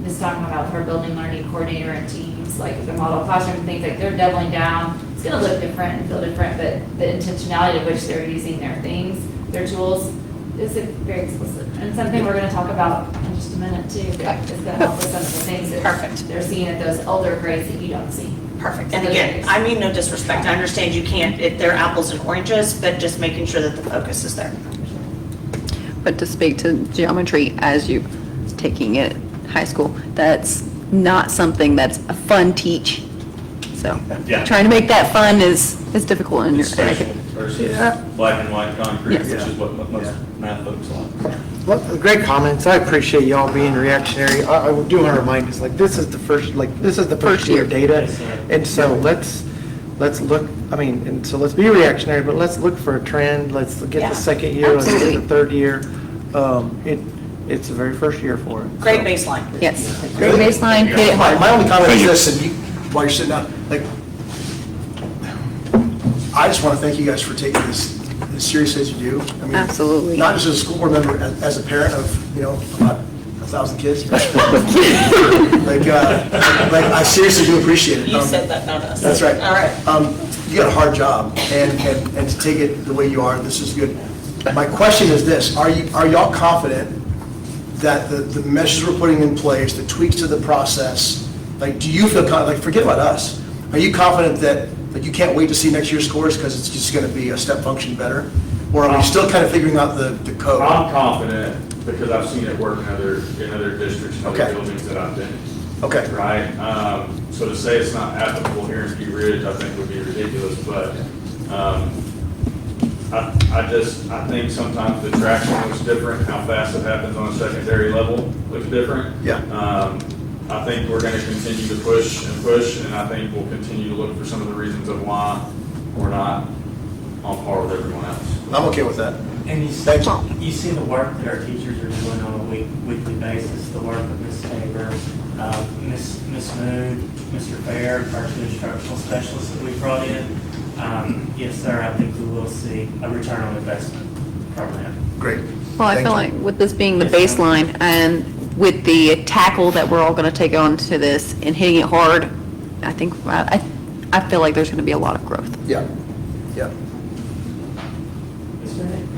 Ms. talking about her building learning coordinator and teams, like the model classroom, things like they're doubling down. It's gonna look different and feel different, but the intentionality of which they're using their things, their tools, is very explicit. And something we're gonna talk about in just a minute too, that is gonna help with some of the things that Perfect. they're seeing at those older grades that you don't see. Perfect. And again, I mean no disrespect. I understand you can't, they're apples and oranges, but just making sure that the focus is there. But to speak to geometry as you taking it high school, that's not something that's a fun teach. So Yeah. trying to make that fun is difficult in your. Especially versus black and white concrete, Yes. which is what most math folks like. Well, great comments. I appreciate y'all being reactionary. I do want to remind us, like, this is the first First year year. data. Yes, sir. And so let's look, I mean, and so let's be reactionary, but let's look for a trend. Let's get Yeah, the second year, let's get absolutely. the third year. It's the very first year for it. Great So- baseline. Yes, great baseline, hit it hard. My only comment Thank is you. this, and you, while you're sitting down, like, I just want to thank you guys for taking this as serious as you do. I mean, Absolutely. Not just as a school board member, as a parent of, about 1,000 kids. Like, I seriously do appreciate it. You said that, not us. That's right. All right. You got a hard job, and to take it the way you are, this is good. My question is this: Are y'all confident that the measures we're putting in place, the tweaks to the process, like, do you feel like, forget about us? Are you confident that you can't wait to see next year's scores because it's just going to be a step function better, or are we still kind of figuring out the code? I'm confident because I've seen it work in other districts, and other Okay. buildings that I've been in. Okay. Right? So to say it's not applicable here in Key Ridge, I think would be ridiculous, but I think sometimes the traction looks different, how fast it happens on a secondary level looks different. Yeah. I think we're gonna continue to push, and I think we'll continue to look for some of the reasons of why we're not on par with everyone else. I'm okay with that. And Thank you. you see the work that our teachers are doing on a weekly basis, the work of Ms. Tabor, Ms. Moon, Mr. Fair, our two instructional specialists that we brought in. Yes, sir, I think we will see a return on investment from that. Great. Well, I Thank feel you. like with this being the Yes, ma'am. baseline and with the tackle that we're all going to take on to this and hitting it hard, I think, I feel like there's going to be a lot of growth. Yeah. Yeah.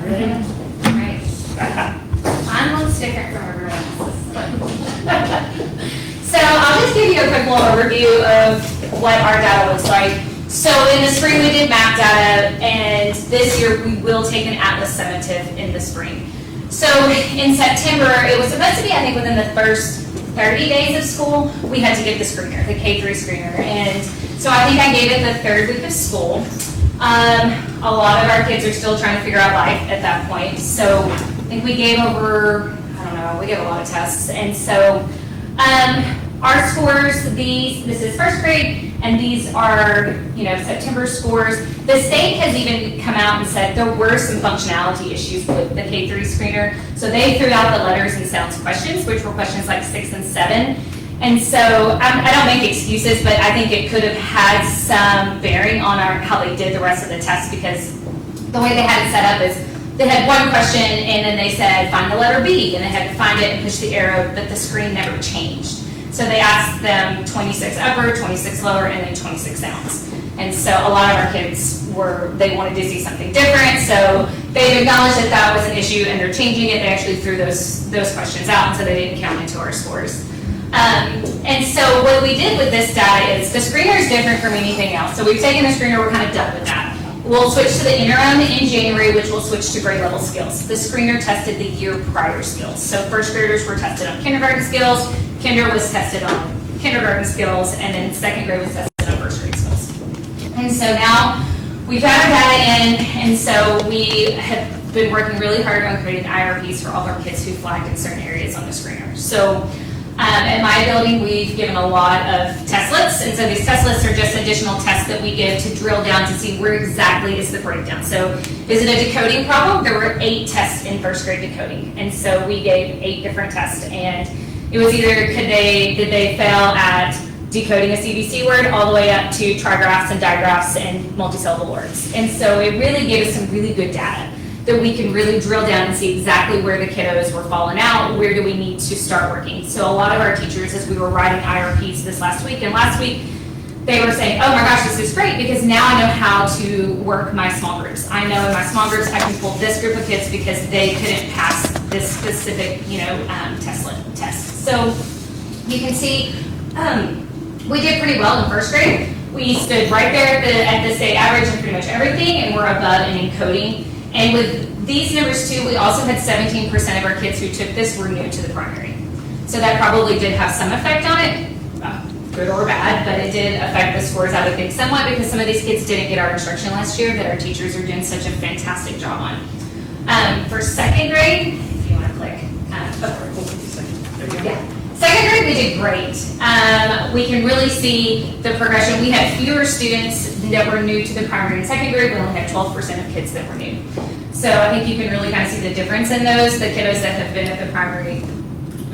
Right. I'm looks different from everyone else's. So I'll just give you a quick little overview of what our data looks like. So in the spring, we did map data, and this year we will take an Atlas summative in the spring. So in September, it was supposed to be, I think, within the first 30 days of school, we had to get the screener, the K-3 screener. And so I think I gave it the third week of school. A lot of our kids are still trying to figure out life at that point. So I think we gave over, I don't know, we gave a lot of tests. And so our scores, this is first grade, and these are, September scores. The state has even come out and said there were some functionality issues with the K-3 screener. So they threw out the letters and sounds questions, which were questions like 6 and 7. And so I don't make excuses, but I think it could have had some bearing on how they did the rest of the test, because the way they had it set up is they had one question and then they said, find the letter B, and they had to find it and push the arrow, but the screen never changed. So they asked them 26 upper, 26 lower, and then 26 downs. And so a lot of our kids they wanted to see something different, so they've acknowledged that that was an issue and they're changing it. They actually threw those questions out, and so they didn't count into our scores. And so what we did with this data is the screener is different from anything else. So we've taken the screener, we're kind of done with that. We'll switch to the interim in January, which will switch to grade level skills. The screener tested the year prior skills. So first graders were tested on kindergarten skills, kinder was tested on kindergarten skills, and then second grade was tested on first grade skills. And so now we've got our data in, and so we have been working really hard on creating IRPs for all of our kids who flagged in certain areas on the screener. So At my building, we've given a lot of test lists, and so these test lists are just additional tests that we give to drill down to see where exactly is the breakdown. So is it a decoding problem? There were 8 tests in first grade decoding, and so we gave 8 different tests, and it was either did they fail at decoding a CBC word all the way up to trigraphs and digraphs and multisyllable words. And so it really gave us some really good data that we can really drill down and see exactly where the kiddos were falling out, where do we need to start working. So a lot of our teachers, as we were writing IRPs this last week, and last week, they were saying, oh my gosh, this is great, because now I know how to work my small groups. I know in my small groups, I can pull this group of kids because they couldn't pass this specific, test. So you can see, we did pretty well in first grade. We stood right there at the state average in pretty much everything, and we're above in encoding. And with these numbers too, we also had 17% of our kids who took this were new to the primary. So that probably did have some effect on it, good or bad, but it did affect the scores, I would think, somewhat, because some of these kids didn't get our instruction last year that our teachers are doing such a fantastic job on. For second grade, if you want to click, second grade, we did great. We can really see the progression. We had fewer students that were new to the primary. In second grade, we only had 12% of kids that were new. So I think you can really kind of see the difference in those, the kiddos that have been at the primary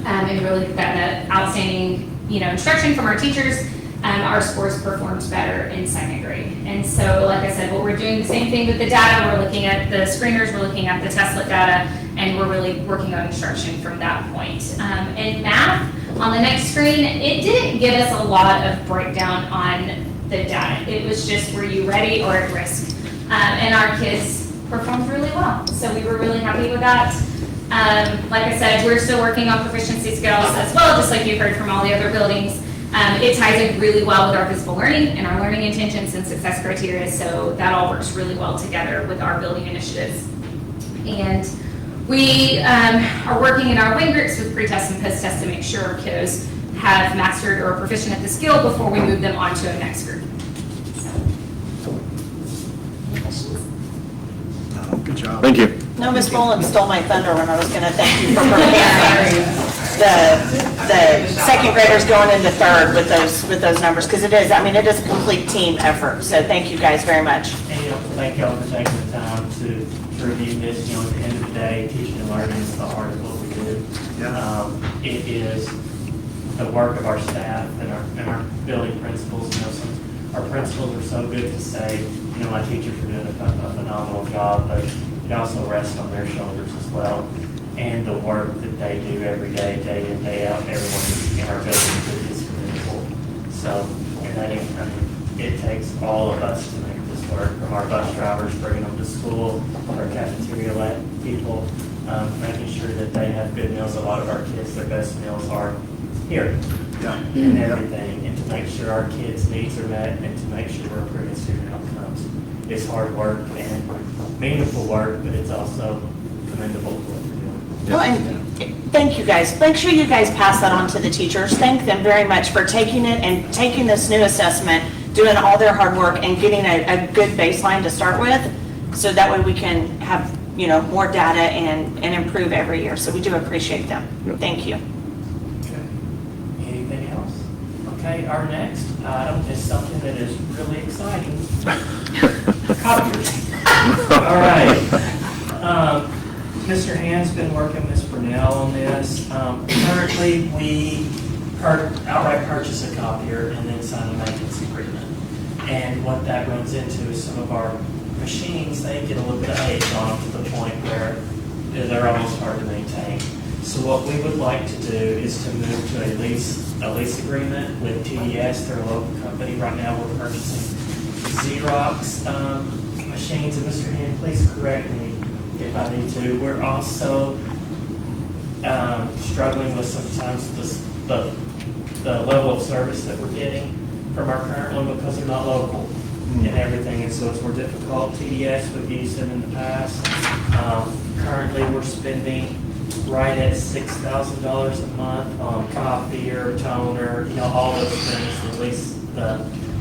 and really gotten that outstanding, instruction from our teachers. Our scores performed better in second grade. And so, like I said, what we're doing the same thing with the data. We're looking at the screeners, we're looking at the testlet data, and we're really working on instruction from that point. In math, on the next screen, it didn't give us a lot of breakdown on the data. It was just, were you ready or at risk? And our kids performed really well. So we were really happy with that. Like I said, we're still working on proficiency skills as well, just like you've heard from all the other buildings. It ties in really well with our visible learning and our learning intentions and success criteria, so that all works really well together with our building initiatives. And we are working in our wing groups with pre-test and post-test to make sure our kiddos have mastered or are proficient at the skill before we move them on to a next group. Good job. Thank you. No, Ms. Mullins stole my thunder when I was gonna thank you for preparing the second graders going into third with those numbers, because it is a complete team effort, so thank you guys very much. And thank y'all for taking the time to review this. At the end of the day, teaching and learning is the heart of what we do. It is the work of our staff and our building principals. Our principals are so good to say, my teachers are doing a phenomenal job, but it also rests on their shoulders as well. And the work that they do every day, day in, day out, everyone in our building is commendable. So, it takes all of us to make this work, from our bus drivers bringing them to school, our cafeteria people, making sure that they have good meals. A lot of our kids, their best meals are here and everything, and to make sure our kids' needs are met and to make sure we're improving student outcomes. It's hard work and meaningful work, but it's also commendable for what we're doing. Well, and thank you guys. Make sure you guys pass that on to the teachers. Thank them very much for taking it and taking this new assessment, doing all their hard work and getting a good baseline to start with, so that way we can have, more data and improve every year. So we do appreciate them. Thank you. Anything else? Okay, our next item is something that is really exciting. Copiers. All right. Mr. Hand's been working with Ms. Brunel on this. Currently, we outright purchase a copier and then sign a maintenance agreement. And what that runs into is some of our machines, they get a little bit of age on them to the point where they're almost hard to maintain. So what we would like to do is to move to a lease agreement with TDS. They're a local company. Right now, we're purchasing Xerox machines. And Mr. Hand, please correct me if I need to. We're also struggling with sometimes the level of service that we're getting from our current one because they're not local and everything, and so it's more difficult. TDS, we've used them in the past. Currently, we're spending right at $6,000 a month on copier, toner, all those things, at least the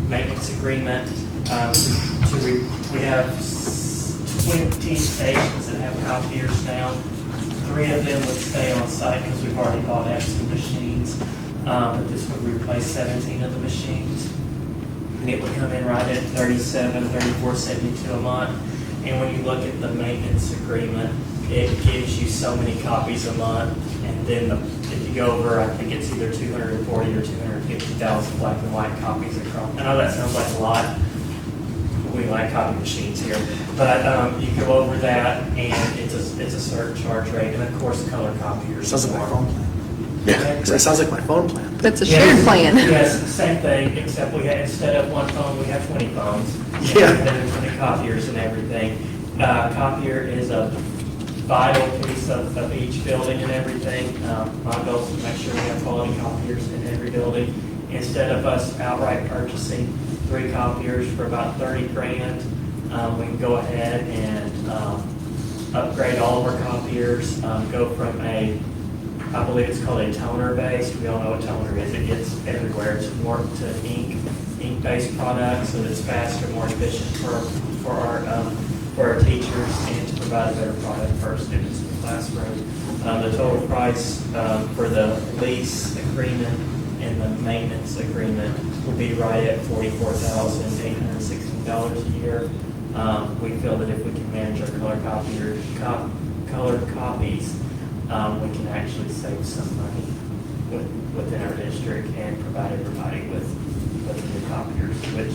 maintenance agreement. We have 20 stations that have copiers now. 3 of them would stay on site because we've already bought extra machines. But this would replace 17 of the machines. And it would come in right at $34.72 a month. And when you look at the maintenance agreement, it gives you so many copies a month. And then if you go over, I think it's either 240 or 250,000 black and white copies across. I know that sounds like a lot. We like copy machines here. But you go over that and it's a certain charge rate. And of course, color copiers. Sounds like my phone plan. Yeah. It sounds like my phone plan. That's a shared plan. Yes, same thing, except instead of one phone, we have 20 phones. Yeah. And 20 copiers and everything. Copier is a vital piece of each building and everything. My goal is to make sure we have quality copiers in every building. Instead of us outright purchasing 3 copiers for about 30 grand, we can go ahead and upgrade all of our copiers, go from I believe it's called a toner based. We all know what toner is. It gets everywhere. It's more to ink-based products, so it's faster, more efficient for our teachers and to provide a better product for our students in the classroom. The total price for the lease agreement and the maintenance agreement will be right at $44,816 a year. We feel that if we can manage our color copies, we can actually save some money within our district and provide everybody with new copiers, which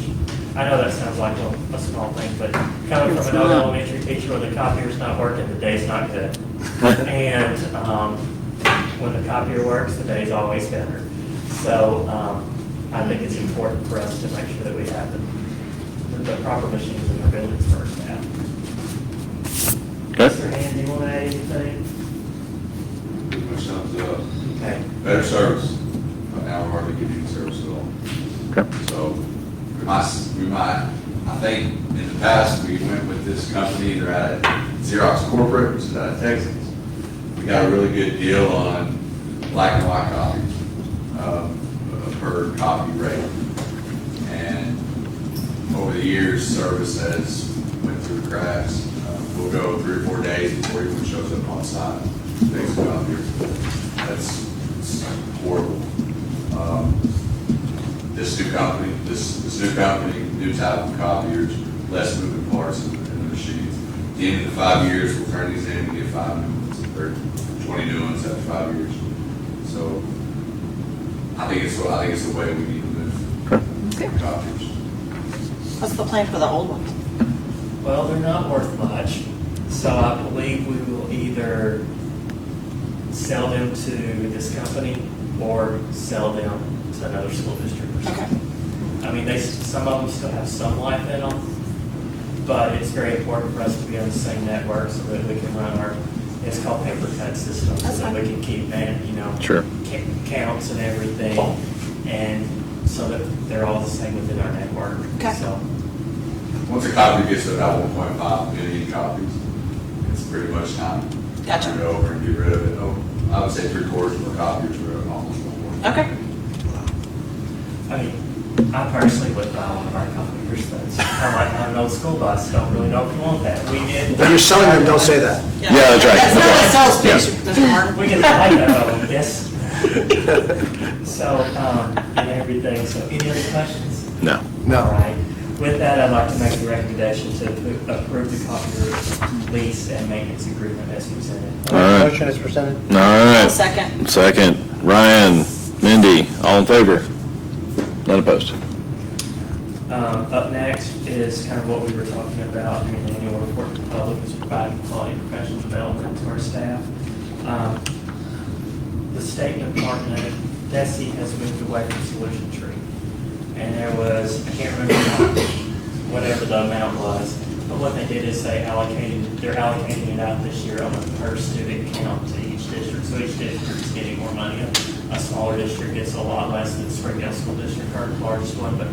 I know that sounds like a small thing, but coming from an elementary teacher where the copier's not working, the day's not good. And when the copier works, the day's always better. So I think it's important for us to make sure that we have the proper machines in our buildings first now. Okay. Mr. Hand, do you want to add anything? Pretty much sums it up. Okay. Better service. Now we're hardly getting any service at all. Okay. So we might, I think in the past, we went with this company, they're out of Xerox Corporate, which is out of Texas. We got a really good deal on black and white copies, per copy rate. And over the years, service has went through the cracks. We'll go 3 or 4 days before it even shows up on site. Things go out here. It's horrible. This new company, new type of copiers, less moving parts in the machines. At the end of the 5 years, we'll turn these in and get 5 new ones, or 20 new ones after 5 years. So I think it's the way we need to move copiers. What's the plan for the old ones? Well, they're not worth much, so I believe we will either sell them to this company or sell them to another school district or something. I mean, some of them still have some life in them, but it's very important for us to be on the same network so that we can run it's called paper cut system, so that we can keep, Sure. counts and everything, and so that they're all the same within our network. Okay. So, Once a copy gets to about 1.5 million copies, it's pretty much time Gotcha. to go over and get rid of it. Oh, I would say 3/4 of the copiers are almost no more. Okay. I mean, I personally would buy one of our copiers, but it's kind of like having an old school bus, don't really know if you want that. We did. When you're selling them, don't say that. Yeah, that's right. That's not a sales Yeah. pitch, Mr. Martin. We can buy that of them, yes. So, and everything, so any other questions? No. All No. right. With that, I'd like to make a recommendation to approve the copier lease and maintenance agreement as presented. All right. Motion is presented. All I'll right. second. Second. Ryan, Mindy, all in favor? None opposed. Up next is kind of what we were talking about in the annual report to the public, is providing quality professional development to our staff. The State Department, DESE, has moved away from Solution Tree. And there was, I can't remember whatever the amount was, but what they did is they're allocating it out this year on a per student count to each district. So each district is getting more money. A smaller district gets a lot less than Springdale School District, our largest one, but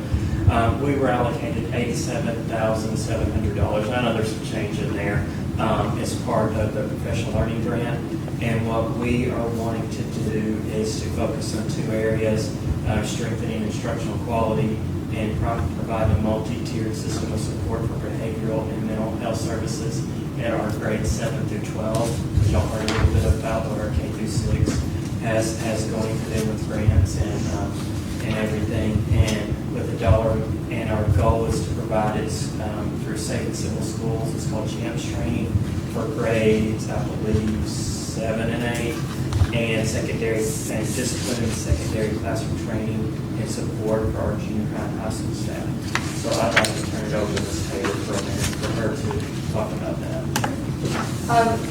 we were allocated $87,700. I know there's some change in there as part of the professional learning grant. And what we are wanting to do is to focus on 2 areas, strengthening instructional quality and provide a multi-tiered system of support for behavioral and mental health services at our grades 7 through 12, which y'all heard a little bit about, but our K through 6 has going to do with grants and everything, and with the dollar, and our goal is to provide it through Safe and Civil Schools. It's called GEMS training for grades, I believe, 7 and 8, and secondary, and discipline and secondary classroom training and support for our junior high and high school staff. So I'd like to turn it over to Ms. Taylor for a minute for her to talk about that.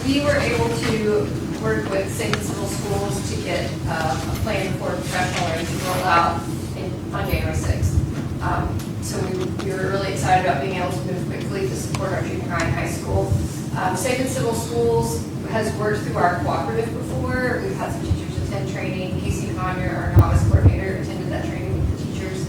We were able to work with Safe and Civil Schools to get a plan for professional learning to roll out on January 6th. So we were really excited about being able to move quickly to support our junior high and high school. Safe and Civil Schools has worked through our cooperative before. We've had some teachers attend training. Casey Conyer, our novice coordinator, attended that training with the teachers.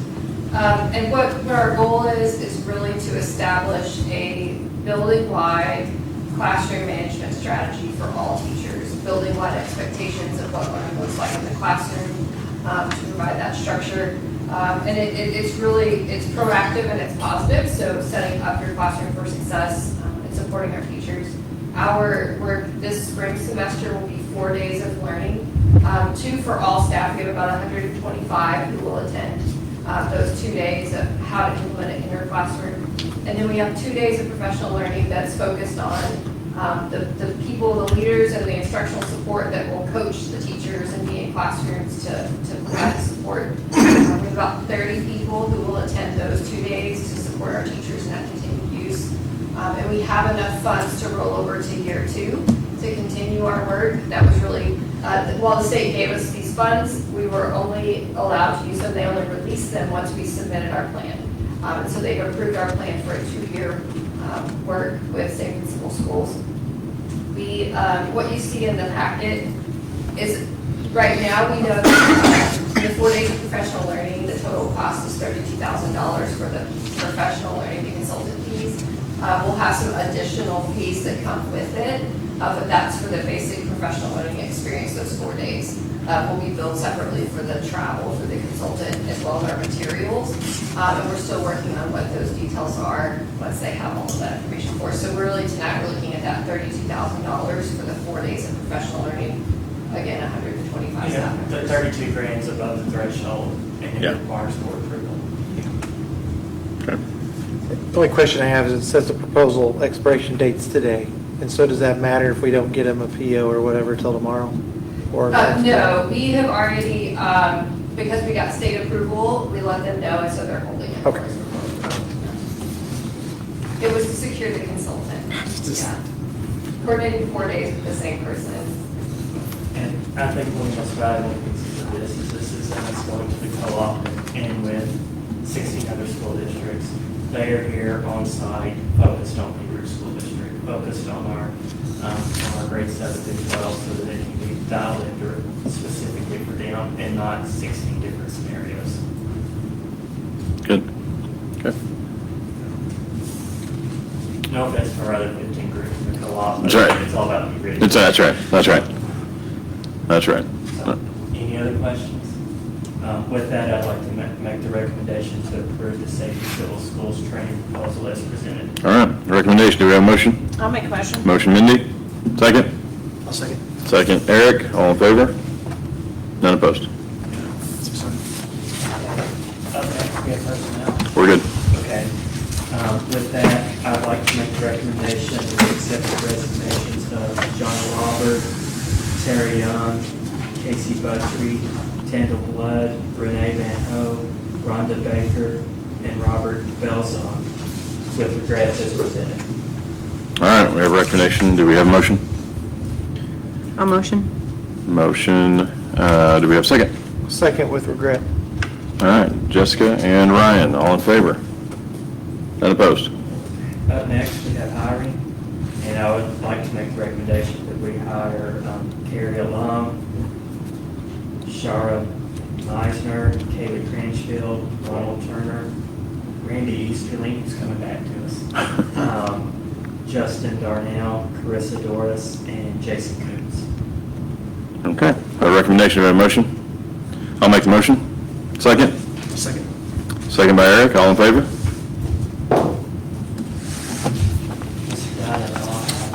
And what our goal is really to establish a building-wide classroom management strategy for all teachers, building-wide expectations of what learning looks like in the classroom, to provide that structure. And it's proactive and it's positive, so setting up your classroom for success and supporting our teachers. Our work this spring semester will be 4 days of learning, 2 for all staff. We have about 125 who will attend those 2 days of how to implement it in your classroom. And then we have 2 days of professional learning that's focused on the people, the leaders, and the instructional support that will coach the teachers and be in classrooms to provide support. We have about 30 people who will attend those 2 days to support our teachers in that continued use. And we have enough funds to roll over to year 2 to continue our work. That was really, while the state gave us these funds, we were only allowed to use them. They only released them once we submitted our plan. And so they've approved our plan for a 2-year work with Safe and Civil Schools. We, what you see in the packet is, right now, we know that the 4 days of professional learning, the total cost is $32,000 for the professional learning and consultant fees. We'll have some additional fees that come with it, but that's for the basic professional learning experience, those 4 days. Will be billed separately for the travel for the consultant as well as our materials. And we're still working on what those details are once they have all of that information for us. So really tonight we're looking at that $32,000 for the 4 days of professional learning. Again, 125 staff. The 32 grants above the threshold and it requires board approval. The only question I have is it says the proposal expiration date's today. And so does that matter if we don't get them a PO or whatever till tomorrow? Or No, we have already, because we got state approval, we let them know, and so they're holding it. Okay. It was to secure the consultant. Yeah. Coordinated 4 days with the same person. And I think one of the most valuable pieces of this is that it's going to the co-op and with 16 other school districts. They are here on site, focused on Peter School District, focused on our grade 7 through 12, so that it can be dialed into specifically for them and not 16 different scenarios. Good. Okay. No offense to our other 15 groups in the co-op, but That's right. it's all about the grid. That's right. That's right. So, any other questions? With that, I'd like to make the recommendation to approve the Safe and Civil Schools training proposal as presented. All right, recommendation, do we have a motion? I'll make a motion. Motion Mindy, second? I'll second. Second Eric, all in favor? None opposed? Okay, we have personnel. We're good. Okay. With that, I'd like to make the recommendation to accept the resignations of John Robert, Terry Young, Casey Buttrey, Tandle Blood, Renee Van Ho, Rhonda Baker, and Robert Belzon, with regrets as presented. All right, we have a recommendation, do we have a motion? A motion? Motion, do we have a second? Second with regret. All right, Jessica and Ryan, all in favor? None opposed? Up next, we have hiring, and I would like to make the recommendation that we hire Carrie Alum, Shara Meisner, Kaylee Cranchfield, Ronald Turner, Randy Easterling, who's coming back to us, Justin Darnell, Carissa Doris, and Jason Coombs. Okay, a recommendation, do we have a motion? I'll make the motion. Second? Second. Second by Eric, all in favor?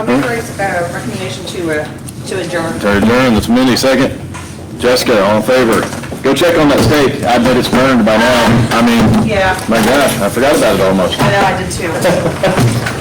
I'll make a recommendation to adjourn. To adjourn, that's Mindy, second. Jessica, all in favor? Go check on that steak. I bet it's burned by now. I mean, Yeah, my gosh, I forgot about it almost. I know, I did too.